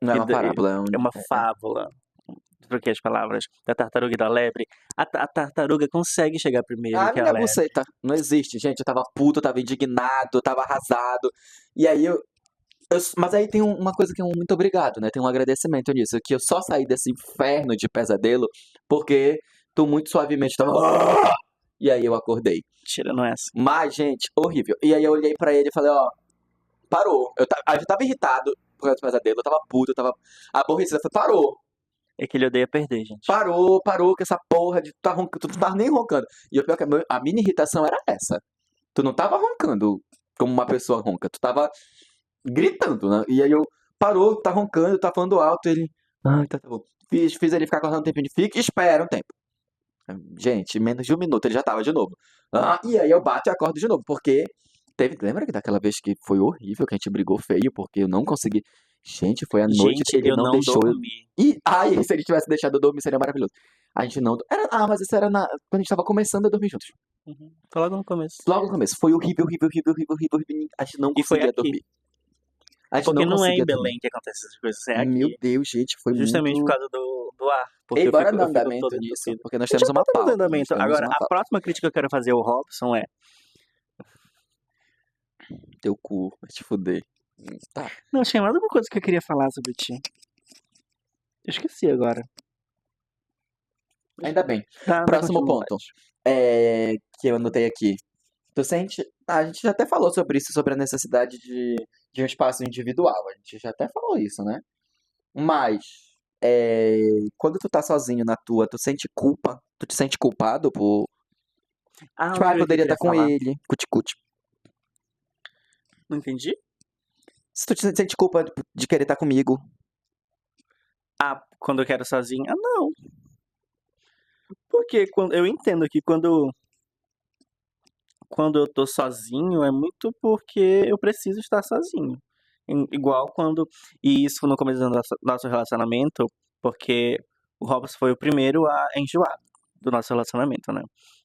Não é E uma da parábola, é um. é uma fábula. Troquei as palavras. Da tartaruga e da lebre. A tartaruga consegue chegar primeiro Ah, que a minha lebre. buceta. Não existe, gente. Eu tava puto, eu tava indignado, eu tava arrasado. E aí mas aí tem uma coisa que é um muito obrigado, né? Tem um agradecimento nisso. Que eu só saí desse inferno de pesadelo porque tu muito suavemente tava. E aí eu acordei. Mentira, não é essa. Mas, gente, horrível. E aí eu olhei pra ele e falei, ó, parou. Eu já tava irritado por causa do pesadelo, eu tava puto, eu tava aborrecido. Eu falei, parou. É que ele odeia perder, gente. Parou com essa porra de tu tá roncando, tu não tava nem roncando. E o pior é que a minha irritação era essa. Tu não tava roncando como uma pessoa ronca, tu tava gritando, né? E aí eu, parou, tá roncando, tá falando alto, ele, ai, tá bom. Fiz ele ficar acordando um tempinho, fica e espera um tempo. Gente, menos de 1 minuto ele já tava de novo. E aí eu bato e acordo de novo, porque lembra que daquela vez que foi horrível, que a gente brigou feio, porque eu não consegui. Gente, foi a noite que Gente, ele eu não não deixou eu. dormi. Se ele tivesse deixado eu dormir, seria maravilhoso. A gente não. Mas isso era quando a gente tava começando a dormir juntos. Uhum. Foi logo no começo. Logo no começo. Foi horrível, horrível, horrível, horrível, horrível, horrível. A gente não E foi conseguia aqui. dormir. A gente Porque não não é em conseguia dormir. Belém que acontece essas coisas, é Meu aqui. Deus, gente, foi Justamente por muito. causa do ar. Porque Ei, bora dar eu fico andamento todo nisso, entupido. porque nós A gente temos já tá uma dando pauta. Nós andamento. temos Agora, uma a pauta. próxima crítica que eu quero fazer ao Robson é. Teu cu, vai te fuder. Tá. Não, tinha mais alguma coisa que eu queria falar sobre ti. Eu esqueci agora. Ainda bem. Tá, Próximo continua. ponto. Que eu anotei aqui. Tu sente. A gente já até falou sobre isso, sobre a necessidade de um espaço individual. A gente já até falou isso, né? Mas, quando tu tá sozinho na tua, tu sente culpa? Tu te sente culpado por. Ah, Tipo, lembrei o que eu poderia queria estar com falar. ele, cuticute. Não entendi? Se tu te sente culpa de querer estar comigo. Ah, quando eu quero sozinho? Ah, não. Porque eu entendo que quando eu tô sozinho é muito porque eu preciso estar sozinho. Igual quando. E isso no começo do nosso relacionamento, porque o Robson foi o primeiro a enjoar do nosso relacionamento, né?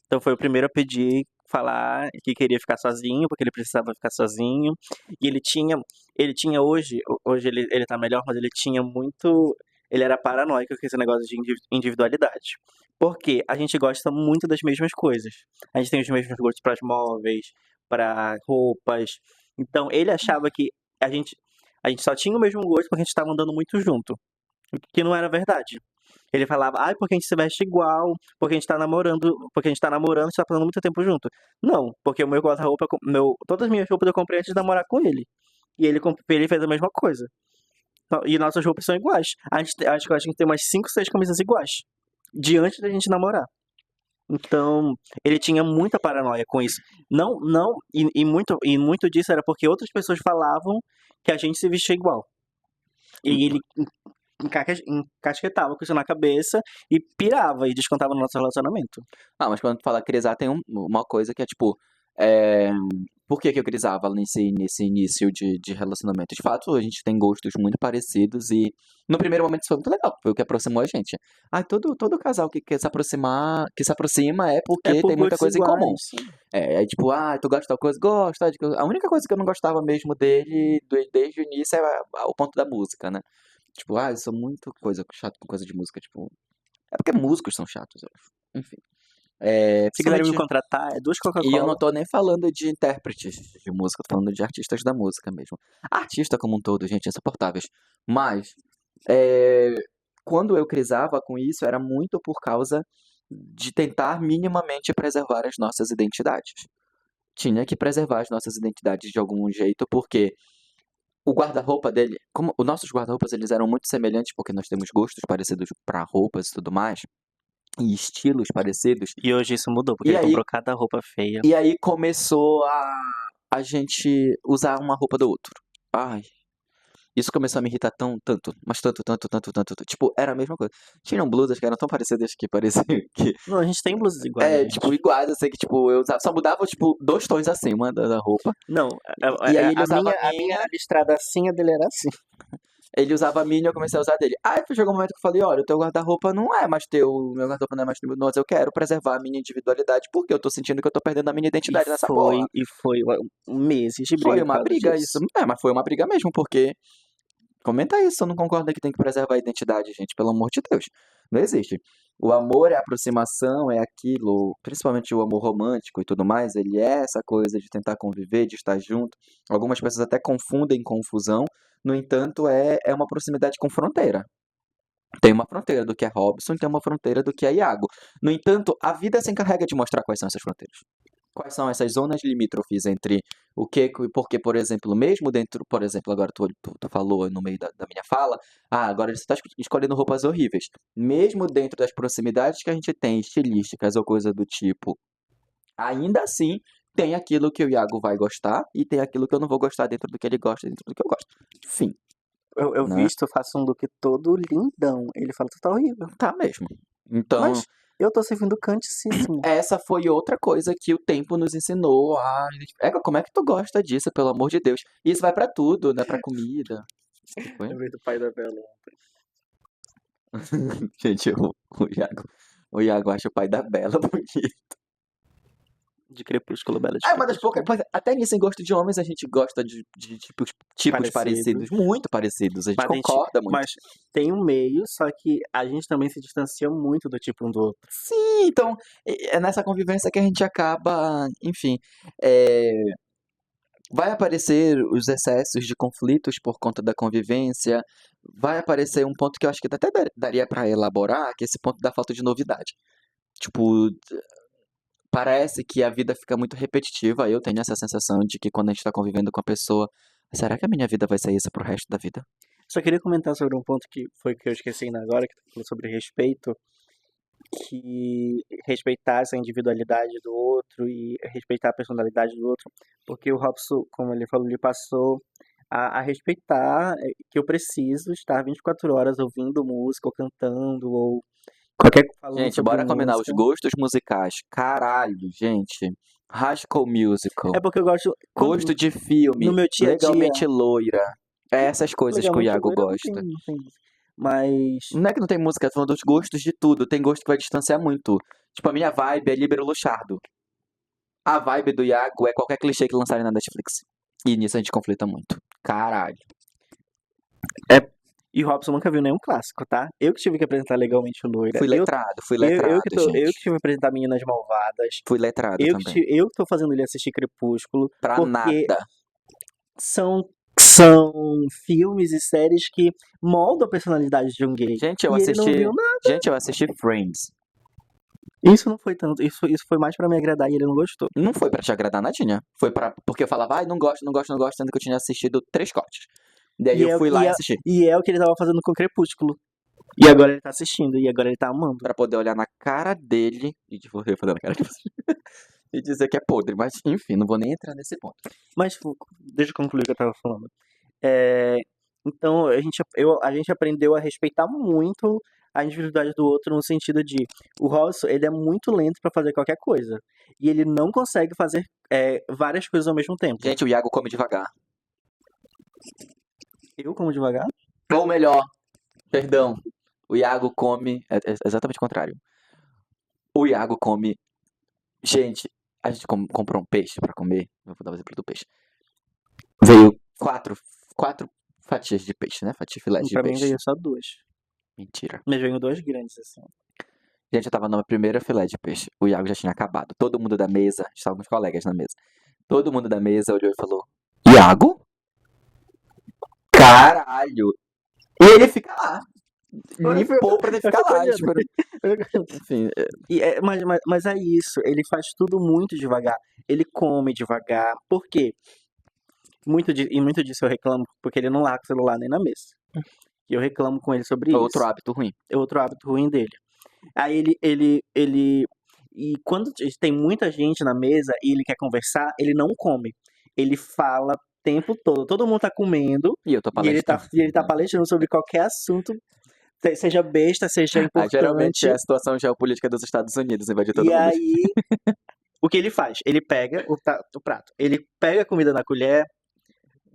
Então foi o primeiro a pedir, falar que queria ficar sozinho, porque ele precisava ficar sozinho. E ele tinha hoje ele tá melhor, mas ele tinha muito. Ele era paranoico com esse negócio de individualidade. Porque a gente gosta muito das mesmas coisas. A gente tem os mesmos gostos para móveis, para roupas. Então ele achava que a gente, a gente só tinha o mesmo gosto porque a gente estava andando muito junto. O que não era verdade. Ele falava, porque a gente se veste igual, porque a gente tá namorando, porque a gente tá namorando e tá passando muito tempo junto. Não, porque o meu guarda-roupa, todas as minhas roupas eu comprei antes de namorar com ele. E ele fez a mesma coisa. Então, e nossas roupas são iguais. Acho que a gente tem umas 5, 6 camisas iguais. De antes da gente namorar. Então, ele tinha muita paranoia com isso. Não, não, e muito disso era porque outras pessoas falavam que a gente se vestia igual. E ele encasquetava com isso na cabeça e pirava e descontava no nosso relacionamento. Ah, mas quando tu fala crisar, tem uma coisa que é tipo. É, por que que eu crisava nesse início de relacionamento? De fato, a gente tem gostos muito parecidos e no primeiro momento isso foi muito legal, foi o que aproximou a gente. Ah, todo casal que quer se aproximar, que se aproxima é É porque por tem muita gostos coisa em comum. iguais, sim. É tipo, ah, tu gosta de tal coisa? Gosto. A única coisa que eu não gostava mesmo dele desde o início é o ponto da música, né? Tipo, ah, eu sou muito chato com coisa de música, tipo. É porque músicos são chatos, eu acho. Enfim. Se quiserem me Principalmente. contratar, é 2 E eu não Coca-Cola. tô nem falando de intérpretes de música, tô falando de artistas da música mesmo. Artista como um todo, gente, insuportáveis. Mas, é, quando eu crisava com isso, era muito por causa de tentar minimamente preservar as nossas identidades. Tinha que preservar as nossas identidades de algum jeito, porque o guarda-roupa dele, como os nossos guarda-roupas eles eram muito semelhantes, porque nós temos gostos parecidos para roupas e tudo mais, e estilos parecidos. E hoje isso mudou, porque E ele aí comprou cada roupa feia. E aí começou a gente usar uma roupa do outro. Ai, isso começou a me irritar tanto, mas tanto. Tipo, era a mesma coisa. Tinham blusas que eram tão parecidas que parecia que. Não, a gente tem blusas iguais, Tipo, gente. iguais, assim, que tipo, eu usava, só mudava, tipo, 2 tons acima da roupa. Não, E aí ele a usava minha, a a minha minha, era listrada assim, a dele era assim. ele usava a minha e eu comecei a usar a dele. Aí chegou um momento que eu falei, olha, o teu guarda-roupa não é mais teu, o meu guarda-roupa não é mais teu, mas eu quero preservar a minha individualidade, porque eu tô sentindo que eu tô perdendo a minha E identidade nessa foi, porra. e foi meses de Foi briga por uma causa briga isso. disso. Mas foi uma briga mesmo, porque comenta isso, eu não concordo que tem que preservar a identidade, gente, pelo amor de Deus. Não existe. O amor é a aproximação, é aquilo, principalmente o amor romântico e tudo mais, ele é essa coisa de tentar conviver, de estar junto. Algumas pessoas até confundem confusão, no entanto, é uma proximidade com fronteira. Tem uma fronteira do que é Robson e tem uma fronteira do que é Iago. No entanto, a vida se encarrega de mostrar quais são essas fronteiras. Quais são essas zonas limítrofes entre o que, porque, por exemplo, mesmo dentro, por exemplo, agora tu falou no meio da minha fala, agora você está escolhendo roupas horríveis. Mesmo dentro das proximidades que a gente tem, estilísticas ou coisa do tipo, ainda assim tem aquilo que o Iago vai gostar e tem aquilo que eu não vou gostar dentro do que ele gosta, dentro do que eu gosto. Enfim, Eu né? visto, faço um look todo lindão. Ele fala, tu tá horrível. Tá mesmo. Então, Mas eu tô servindo canticíssimo. essa foi outra coisa que o tempo nos ensinou a identificar. Como é que tu gosta disso, pelo amor de Deus? E isso vai pra tudo, né? Pra comida. Foi? Lembrei do pai da Bela. Gente, o Iago acha o pai da Bela bonito. De Crepúsculo, Bela de É uma das poucas. Crepúsculo. Até nisso, em gosto de homens, a gente gosta de tipos parecidos. Parecidos. Muito parecidos. A gente Mas, concorda muito. mas tem um meio, só que a gente também se distancia muito do tipo um do outro. Sim, então é nessa convivência que a gente acaba, enfim, é, vai aparecer os excessos de conflitos por conta da convivência, vai aparecer um ponto que eu acho que até daria para elaborar, que é esse ponto da falta de novidade. Tipo, parece que a vida fica muito repetitiva, eu tenho essa sensação de que quando a gente tá convivendo com a pessoa, será que a minha vida vai ser isso pro resto da vida? Só queria comentar sobre um ponto que foi que eu esqueci ainda agora, que tu falou sobre respeito, que respeitar essa individualidade do outro e respeitar a personalidade do outro, porque o Robson, como ele falou, ele passou a respeitar que eu preciso estar 24 horas ouvindo música ou cantando ou qualquer falando Gente, sobre bora combinar os música. gostos musicais. Caralho, gente. High School Musical. É porque eu gosto Gosto de filme. no meu dia a dia, Legalmente loira. É essas coisas que o legalmente Iago loira gosta. não tem, mas Não é que não tem música, tô falando dos gostos de tudo. Tem gosto que vai distanciar muito. Tipo, a minha vibe é Líbero Luchardo. A vibe do Iago é qualquer clichê que lançarem na Netflix. E nisso a gente conflita muito. Caralho. e o Robson nunca viu nenhum clássico, tá? Eu que tive que apresentar legalmente o Loira. Fui letrado, Eu que gente. tive que apresentar Meninas Malvadas. Fui letrado Eu também. eu que tô fazendo ele assistir Crepúsculo. Pra Porque nada. são filmes e séries que moldam a personalidade de um gay. Gente, E ele não viu nada. Gente, eu assisti Friends. Isso não foi tanto. Isso foi mais pra me agradar e ele não gostou. Não foi pra te agradar nadinha. Foi pra. Porque eu falava, não gosto, sendo que eu tinha assistido 3 cortes. Daí eu fui lá e assisti. E é o que ele tava fazendo com Crepúsculo. E agora ele tá assistindo, e agora ele tá amando. Pra poder olhar na cara dele e de você fazendo a cara de você e dizer que é podre. Mas, enfim, não vou nem entrar nesse ponto. Mas deixa eu concluir o que eu tava falando. Então a gente aprendeu a respeitar muito a individualidade do outro no sentido de o Ross, ele é muito lento pra fazer qualquer coisa. E ele não consegue fazer várias coisas ao mesmo tempo. Gente, o Iago come devagar. Eu como devagar? Ou melhor, perdão, o Iago come. É exatamente o contrário. O Iago come. Gente, a gente comprou um peixe pra comer. Eu vou dar o exemplo do peixe. Veio quatro fatias de peixe, né? Filé de Pra mim peixe. veio só 2. Mentira. Mas veio 2 grandes, assim. Gente, eu tava numa primeira filé de peixe. O Iago já tinha acabado. Todo mundo da mesa, estávamos colegas na mesa. Todo mundo da mesa olhou e falou: Iago? Caralho! E ele fica lá. Limpou pra ele ficar lá. Enfim. Mas é isso, ele faz tudo muito devagar. Ele come devagar. Por quê? Muito disso eu reclamo, porque ele não larga o celular nem na mesa. E eu reclamo com ele sobre isso. Outro hábito ruim. É outro hábito ruim dele. Aí e quando tem muita gente na mesa e ele quer conversar, ele não come. Ele fala o tempo todo. Todo mundo tá comendo. E eu tô palestrando. E ele tá palestrando sobre qualquer assunto, seja besta, seja importante. Geralmente é a situação geopolítica dos Estados Unidos, invade todo E mundo. aí, o que ele faz? Ele pega o prato. Ele pega a comida na colher,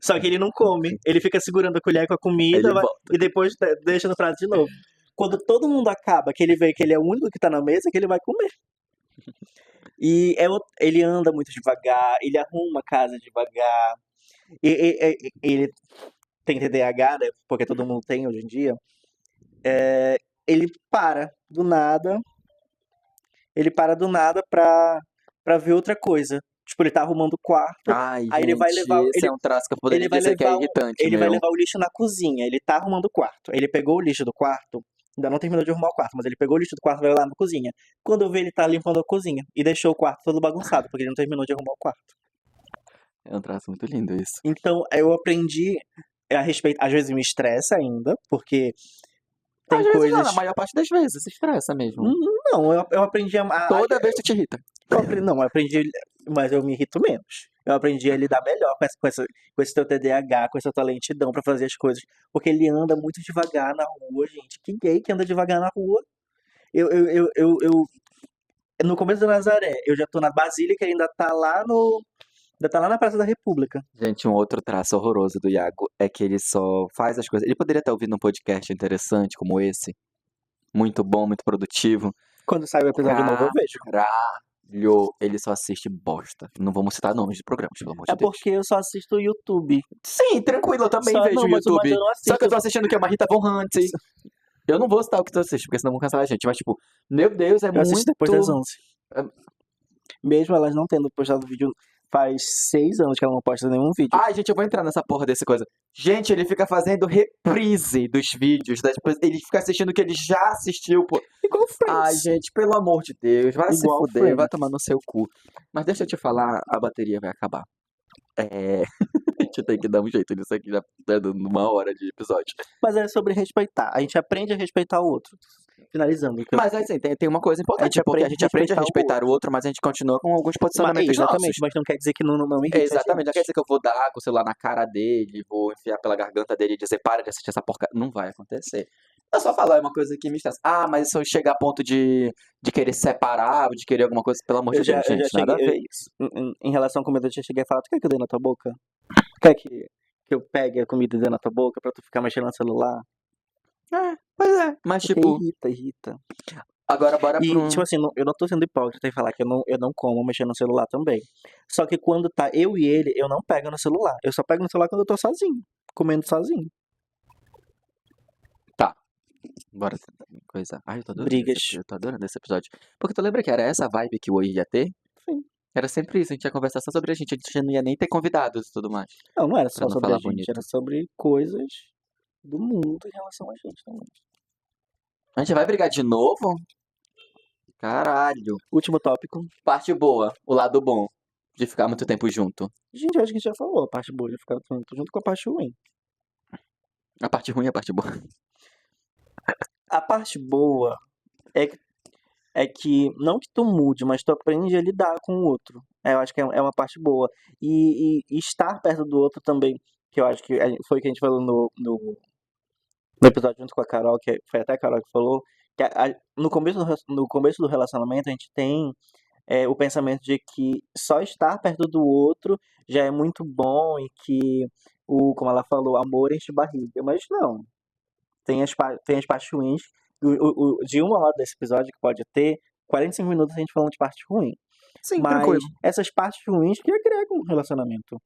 só que ele não come. Ele fica segurando a colher com a comida e depois deixa no prato de novo. Quando todo mundo acaba, que ele vê que ele é o único que tá na mesa, que ele vai comer. E ele anda muito devagar, ele arruma a casa devagar. Ele tem TDAH, né? Porque todo mundo tem hoje em dia. Ele para do nada. Ele para do nada pra ver outra coisa. Tipo, ele tá arrumando o quarto. Ai, aí gente, ele vai levar. esse é um traço que eu poderia dizer que é irritante, Ele vai levar o lixo na cozinha. Ele tá arrumando o quarto. Ele pegou o lixo do quarto. Ainda não terminou de arrumar o quarto, mas ele pegou o lixo do quarto e vai lá na cozinha. Quando eu ver, ele tá limpando a cozinha. E deixou o quarto todo bagunçado, porque ele não terminou de arrumar o quarto. É um traço muito lindo isso. Então, eu aprendi a respeitar. Às vezes me estressa ainda, porque tem Às vezes coisas. não, na maior parte das vezes, se estressa mesmo. Não, eu aprendi a. Toda vez tu te irrita. Eu aprendi, mas eu me irrito menos. Eu aprendi a lidar melhor com esse teu TDAH, com essa tua lentidão pra fazer as coisas. Porque ele anda muito devagar na rua, gente. Que gay que anda devagar na rua. No começo da Nazaré, eu já tô na Basílica e ainda tá lá na Praça da República. Gente, um outro traço horroroso do Iago é que ele só faz as coisas. Ele poderia estar ouvindo um podcast interessante como esse. Muito bom, muito produtivo. Quando sai o episódio novo, eu vejo. Caralho, ele só assiste bosta. Não vamos citar nomes de programas, pelo amor de É Deus. porque eu só assisto o YouTube. Sim, tranquilo, eu também vejo o mas YouTube. eu não assisto. Só que eu tô assistindo o que? Uma Rita Von Hunt. Eu não vou citar o que tu assiste, porque senão vão cancelar a gente. Mas, tipo, meu Deus, Eu assisto depois das 11. É. Mesmo elas não tendo postado vídeo, faz 6 anos que ela não posta nenhum vídeo. Ai, gente, eu vou entrar nessa porra dessa coisa. Gente, ele fica fazendo reprise dos vídeos. Ele fica assistindo o que ele já assistiu, pô. Igual Friends. Ai, gente, pelo amor de Deus, vai se Igual fuder, Friends. vai tomar no seu cu. Mas deixa eu te falar, a bateria vai acabar. A gente tem que dar um jeito nisso aqui, já tá dando 1 hora de episódio. Mas é sobre respeitar. A gente aprende a respeitar o outro. Finalizando. Mas assim, tem uma coisa importante, porque a gente aprende a respeitar o outro, mas a gente continua com alguns posicionamentos Exatamente, nossos. mas não quer dizer que não me irrita. Exatamente, não quer dizer que eu vou dar com o celular na cara dele, vou enfiar pela garganta dele e dizer para de assistir essa porcaria. Não vai acontecer. É só falar, é uma coisa que me estressa. Ah, mas se eu chegar a ponto de querer separar, de querer alguma coisa, pelo amor de Deus, gente, nada a ver isso. Em relação à comida, eu já cheguei a falar, tu quer que eu dê na tua boca? Quer que eu pegue a comida e dê na tua boca pra tu ficar mexendo no celular? Pois é, mas Porque tipo... irrita. Agora bora pro... tipo assim, eu não tô sendo hipócrita em falar que eu não como mexendo no celular também. Só que quando tá eu e ele, eu não pego no celular. Eu só pego no celular quando eu tô sozinho, comendo sozinho. Tá. Bora coisa. Ai, eu tô adorando. Brigas. Eu tô adorando esse episódio. Porque tu lembra que era essa vibe que o Oi ia ter? Sim. Era sempre isso, a gente ia conversar só sobre a gente não ia nem ter convidados e tudo mais. Não era só não sobre falar a gente, bonito. era sobre coisas do mundo em relação a gente também. A gente vai brigar de novo? Caralho. Último tópico. Parte boa, o lado bom de ficar muito tempo junto. Gente, eu acho que a gente já falou a parte boa de ficar junto com a parte ruim. A parte ruim e a parte boa. A parte boa é, é que, não que tu mude, mas tu aprende a lidar com o outro. Eu acho que é uma parte boa. E estar perto do outro também, que eu acho que foi o que a gente falou no episódio junto com a Carol, que foi até a Carol que falou, que no começo do relacionamento a gente tem o pensamento de que só estar perto do outro já é muito bom e que, como ela falou, amor enche barriga. Mas não, tem as partes ruins. De uma hora desse episódio que pode ter, 45 minutos a gente falando de parte ruim. Sim, Mas tranquilo. essas partes ruins que agregam um relacionamento.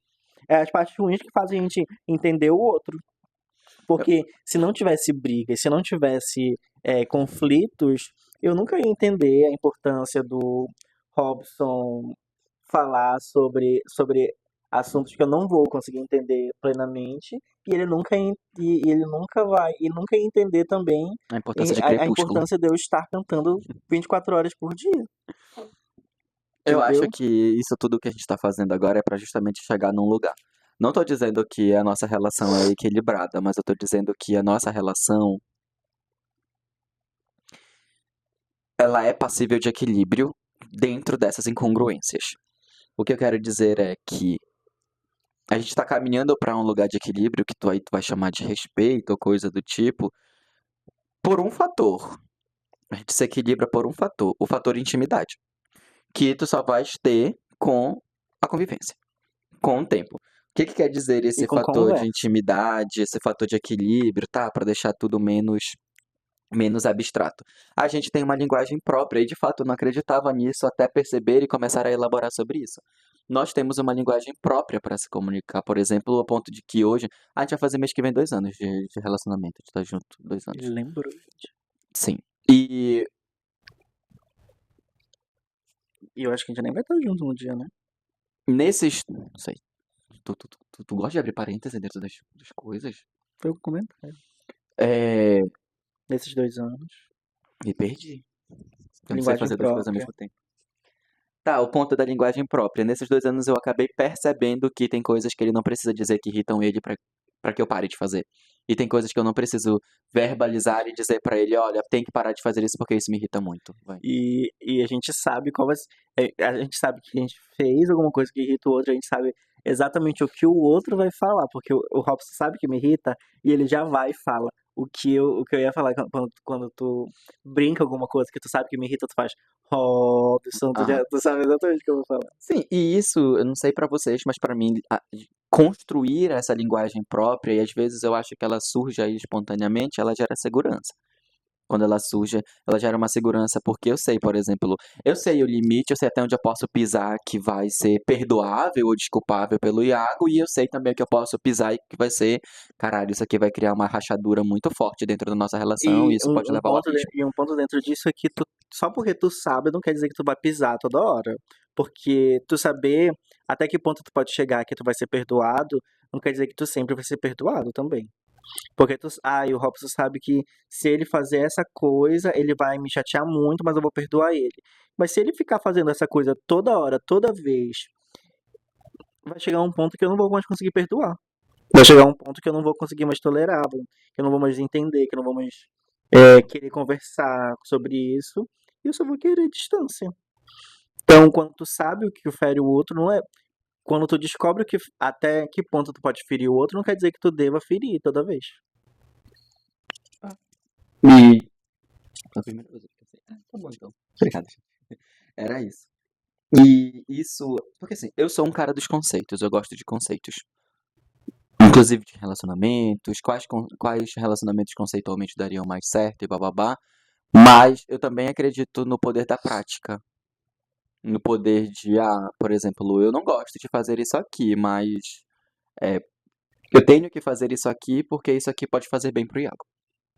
É as partes ruins que fazem a gente entender o outro. Eu- Porque se não tivesse brigas, se não tivesse conflitos, eu nunca ia entender a importância do Robson falar sobre assuntos que eu não vou conseguir entender plenamente, e ele nunca vai, e nunca ia entender também A importância de a Crepúsculo. importância de eu estar cantando 24 horas por dia, Eu acho entendeu? que isso tudo que a gente tá fazendo agora é pra justamente chegar num lugar. Não tô dizendo que a nossa relação é equilibrada, mas eu tô dizendo que a nossa relação, ela é passível de equilíbrio dentro dessas incongruências. O que eu quero dizer é que a gente tá caminhando pra um lugar de equilíbrio que tu vai chamar de respeito ou coisa do tipo, por um fator. A gente se equilibra por um fator, o fator intimidade, que tu só vais ter com a convivência, com o tempo. O que que quer dizer E esse com fator de conversa. intimidade, esse fator de equilíbrio, tá? Para deixar tudo menos abstrato. A gente tem uma linguagem própria e de fato eu não acreditava nisso até perceber e começar a elaborar sobre isso. Nós temos uma linguagem própria para se comunicar, por exemplo, ao ponto de que hoje a gente vai fazer mês que vem 2 anos de relacionamento, a gente tá junto 2 anos. Ele lembrou, gente. Sim. E E eu acho que a gente nem vai estar junto no dia, né? nesses. Não sei. Tu gosta de abrir parênteses dentro das coisas? Foi o comentário. É. Nesses 2 anos. Me perdi. Eu não sei Linguagem fazer duas coisas ao própria. mesmo tempo. Tá, o ponto da linguagem própria. Nesses 2 anos eu acabei percebendo que tem coisas que ele não precisa dizer que irritam ele pra que eu pare de fazer. E tem coisas que eu não preciso verbalizar e dizer pra ele, olha, tem que parar de fazer isso porque isso me irrita muito. Vai. E a gente sabe qual vai ser. A gente sabe que a gente fez alguma coisa que irrita o outro, a gente sabe exatamente o que o outro vai falar, porque o Robson sabe que me irrita e ele já vai e fala. O que eu ia falar quando tu brinca alguma coisa que tu sabe que me irrita, tu faz Robson, Aham. tu sabe exatamente o que eu vou falar. Sim, e isso, eu não sei pra vocês, mas pra mim, construir essa linguagem própria, e às vezes eu acho que ela surge aí espontaneamente, ela gera segurança. Quando ela surge, ela gera uma segurança, porque eu sei, por exemplo, eu sei o limite, eu sei até onde eu posso pisar que vai ser perdoável ou desculpável pelo Iago, e eu sei também o que eu posso pisar e que vai ser, caralho, isso aqui vai criar uma rachadura muito forte dentro da nossa relação, e E isso pode levar ao abismo. um ponto dentro disso é que só porque tu sabe não quer dizer que tu vai pisar toda hora. Porque tu saber até que ponto tu pode chegar que tu vai ser perdoado, não quer dizer que tu sempre vai ser perdoado também. Porque e o Robson sabe que se ele fazer essa coisa, ele vai me chatear muito, mas eu vou perdoar ele. Mas se ele ficar fazendo essa coisa toda hora, toda vez, vai chegar um ponto que eu não vou mais conseguir perdoar. Vai chegar um ponto que eu não vou conseguir mais tolerar, que eu não vou mais entender, que eu não vou mais querer conversar sobre isso, e eu só vou querer distância. Então, quando tu sabe o que fere o outro, não é. Quando tu descobre até que ponto tu pode ferir o outro, não quer dizer que tu deva ferir toda vez. E a primeira coisa que eu pensei, tá bom então. Obrigado. Era isso. E isso, porque assim, eu sou um cara dos conceitos, eu gosto de conceitos. Inclusive de relacionamentos, quais relacionamentos conceitualmente dariam mais certo e bababá. Mas eu também acredito no poder da prática. No poder de, por exemplo, eu não gosto de fazer isso aqui, mas é, eu tenho que fazer isso aqui porque isso aqui pode fazer bem pro Iago.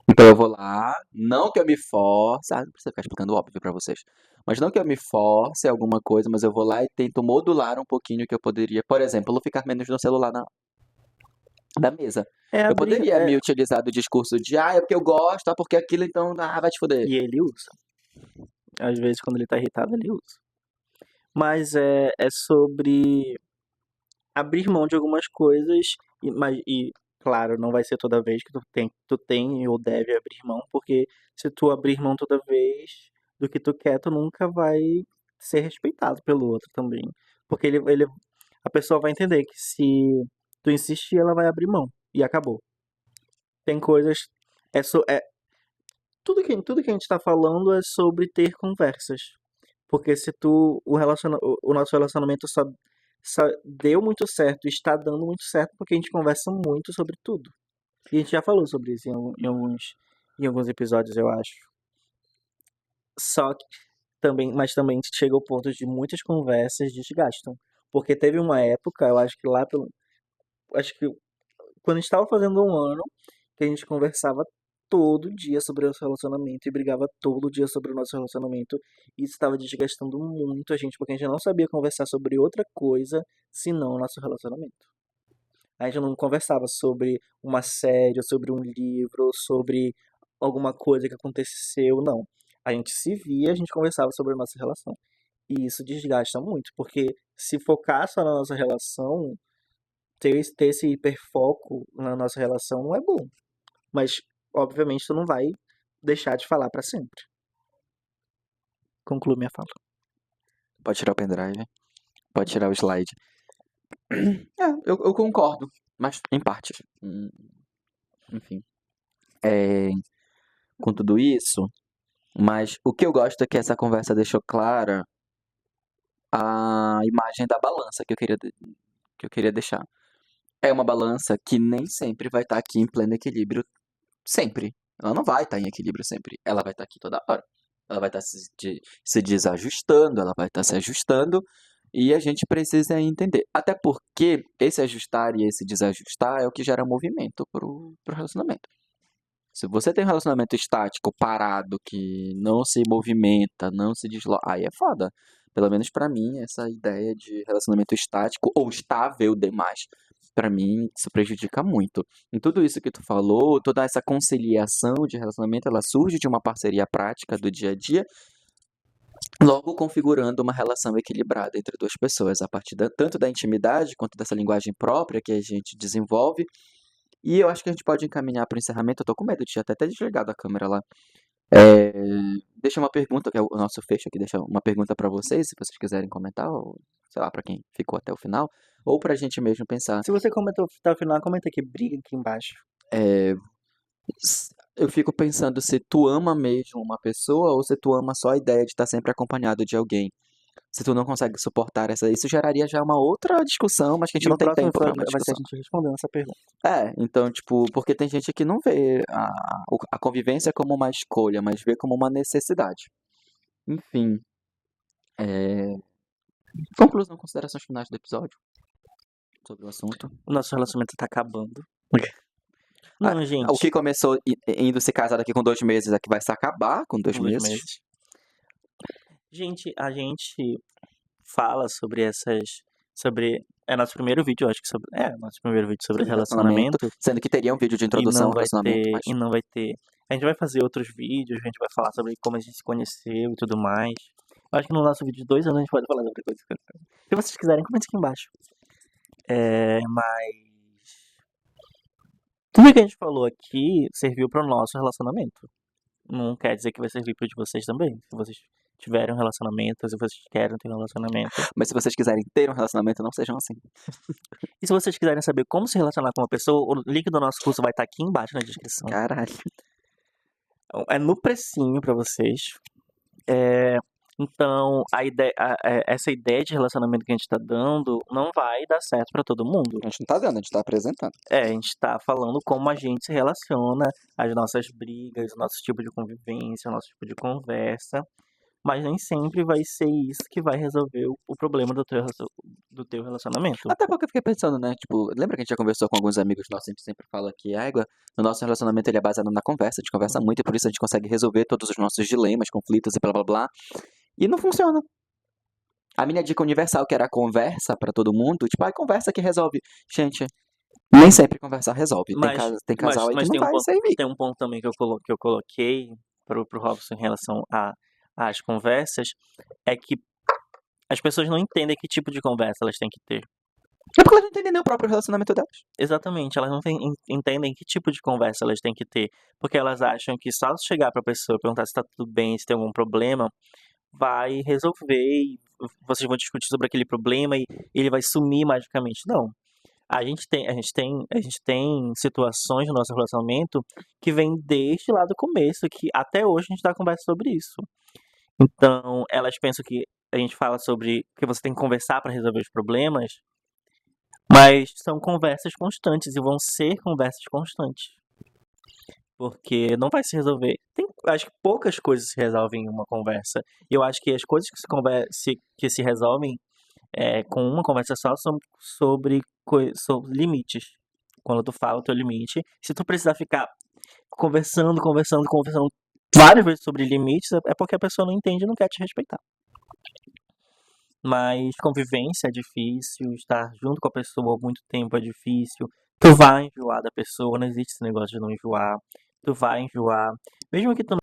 Então eu vou lá, não que eu me force, não precisa ficar explicando óbvio pra vocês, mas não que eu me force alguma coisa, mas eu vou lá e tento modular um pouquinho o que eu poderia, por exemplo, ficar menos no celular da mesa. É Eu abrir. poderia me utilizar do discurso de, é porque eu gosto, porque aquilo, então, vai te fuder. E ele usa. Às vezes, quando ele tá irritado, ele usa. Mas é sobre abrir mão de algumas coisas, e claro, não vai ser toda vez que tu tem ou deve abrir mão, porque se tu abrir mão toda vez do que tu quer, tu nunca vai ser respeitado pelo outro também. Porque a pessoa vai entender que se tu insistir, ela vai abrir mão. E acabou. Tem coisas. É, tudo que a gente tá falando é sobre ter conversas. Porque se tu. O nosso relacionamento só deu muito certo e está dando muito certo porque a gente conversa muito sobre tudo. E a gente já falou sobre isso em alguns episódios, eu acho. Só que mas também chega ao ponto de muitas conversas desgastam. Porque teve uma época, eu acho que acho que quando a gente tava fazendo um ano, que a gente conversava todo dia sobre o nosso relacionamento e brigava todo dia sobre o nosso relacionamento. E isso estava desgastando muito a gente, porque a gente não sabia conversar sobre outra coisa senão o nosso relacionamento. A gente não conversava sobre uma série, ou sobre um livro, ou sobre alguma coisa que aconteceu, não. A gente se via, a gente conversava sobre a nossa relação. E isso desgasta muito, porque se focar só na nossa relação, ter esse hiperfoco na nossa relação não é bom. Mas, obviamente, tu não vai deixar de falar pra sempre. Concluo minha fala. Pode tirar o pendrive, pode tirar o slide. Eu concordo, mas em partes. Enfim. Com tudo isso, mas o que eu gosto é que essa conversa deixou clara a imagem da balança que eu queria deixar. É uma balança que nem sempre vai estar aqui em pleno equilíbrio sempre. Ela não vai estar em equilíbrio sempre. Ela vai estar aqui toda hora. Ela vai estar se desajustando, ela vai estar se ajustando. E a gente precisa entender. Até porque esse ajustar e esse desajustar é o que gera movimento pro relacionamento. Se você tem um relacionamento estático, parado, que não se movimenta, não se desloca, aí é foda. Pelo menos pra mim, essa ideia de relacionamento estático ou estável demais, pra mim, isso prejudica muito. Em tudo isso que tu falou, toda essa conciliação de relacionamento, ela surge de uma parceria prática do dia a dia, logo configurando uma relação equilibrada entre duas pessoas, a partir tanto da intimidade quanto dessa linguagem própria que a gente desenvolve. E eu acho que a gente pode encaminhar para o encerramento. Eu tô com medo de até ter desligado a câmera lá. É, deixa uma pergunta, que é o nosso fecho aqui, deixa uma pergunta para vocês, se vocês quiserem comentar, ou sei lá, para quem ficou até o final, ou pra gente mesmo pensar. Se você comentou até o final, comenta aqui, briga aqui embaixo. É, eu fico pensando se tu ama mesmo uma pessoa ou se tu ama só a ideia de estar sempre acompanhado de alguém. Se tu não consegue suportar isso geraria já uma outra discussão, mas que a gente E não o tem próximo tempo para episódio uma vai ser a discussão. gente respondendo essa pergunta. Então, tipo, porque tem gente que não vê a convivência como uma escolha, mas vê como uma necessidade. Enfim, conclusão, considerações finais do episódio sobre o assunto. O nosso relacionamento tá acabando. Não, gente. O que começou indo se casar daqui com 2 meses, aqui vai se acabar com 2 com 2 meses. meses. Gente, a gente fala sobre é nosso primeiro vídeo, eu acho que nosso primeiro vídeo sobre relacionamento. Sendo que teria um vídeo de introdução ao relacionamento, mas E não vai ter. A gente vai fazer outros vídeos, a gente vai falar sobre como a gente se conheceu e tudo mais. Eu acho que no nosso vídeo de 2 anos a gente pode falar sobre coisas. Se vocês quiserem, comente aqui embaixo. Mas tudo que a gente falou aqui serviu para o nosso relacionamento. Não quer dizer que vai servir para o de vocês também. Se vocês tiverem um relacionamento, se vocês querem ter um relacionamento. Mas se vocês quiserem ter um relacionamento, não sejam assim. E se vocês quiserem saber como se relacionar com uma pessoa, o link do nosso curso vai estar aqui embaixo na descrição. Caralho. É no precinho pra vocês. Então, essa ideia de relacionamento que a gente tá dando não vai dar certo pra todo mundo. A gente não tá dando, a gente tá apresentando. A gente tá falando como a gente se relaciona, as nossas brigas, o nosso tipo de convivência, o nosso tipo de conversa. Mas nem sempre vai ser isso que vai resolver o problema do teu relacionamento. Até porque eu fiquei pensando, né? Tipo, lembra que a gente já conversou com alguns amigos nossos, a gente sempre fala que no nosso relacionamento ele é baseado na conversa, a gente conversa muito e por isso a gente consegue resolver todos os nossos dilemas, conflitos e blá blá blá. E não funciona. A minha dica universal, que era a conversa pra todo mundo, tipo, conversa que resolve. Gente, nem sempre conversar resolve. Tem casal aí que não vai servir. Tem um ponto também que eu coloquei pro Robson em relação às conversas, é que as pessoas não entendem que tipo de conversa elas têm que ter. É porque elas não entendem nem o próprio relacionamento delas. Exatamente, elas não entendem que tipo de conversa elas têm que ter, porque elas acham que só chegar pra pessoa e perguntar se tá tudo bem, se tem algum problema, vai resolver e vocês vão discutir sobre aquele problema e ele vai sumir magicamente. Não. A gente tem situações no nosso relacionamento que vem desde lá do começo, que até hoje a gente conversa sobre isso. Então, elas pensam que a gente fala sobre que você tem que conversar para resolver os problemas, mas são conversas constantes e vão ser conversas constantes. Porque não vai se resolver. Acho que poucas coisas se resolvem em uma conversa. E eu acho que as coisas que se resolvem com uma conversa só são sobre limites. Quando tu fala o teu limite, se tu precisar ficar conversando várias vezes sobre limites, é porque a pessoa não entende e não quer te respeitar. Mas convivência é difícil, estar junto com a pessoa há muito tempo é difícil. Tu vai enjoar da pessoa, não existe esse negócio de não enjoar. Tu vai enjoar. Mesmo que tu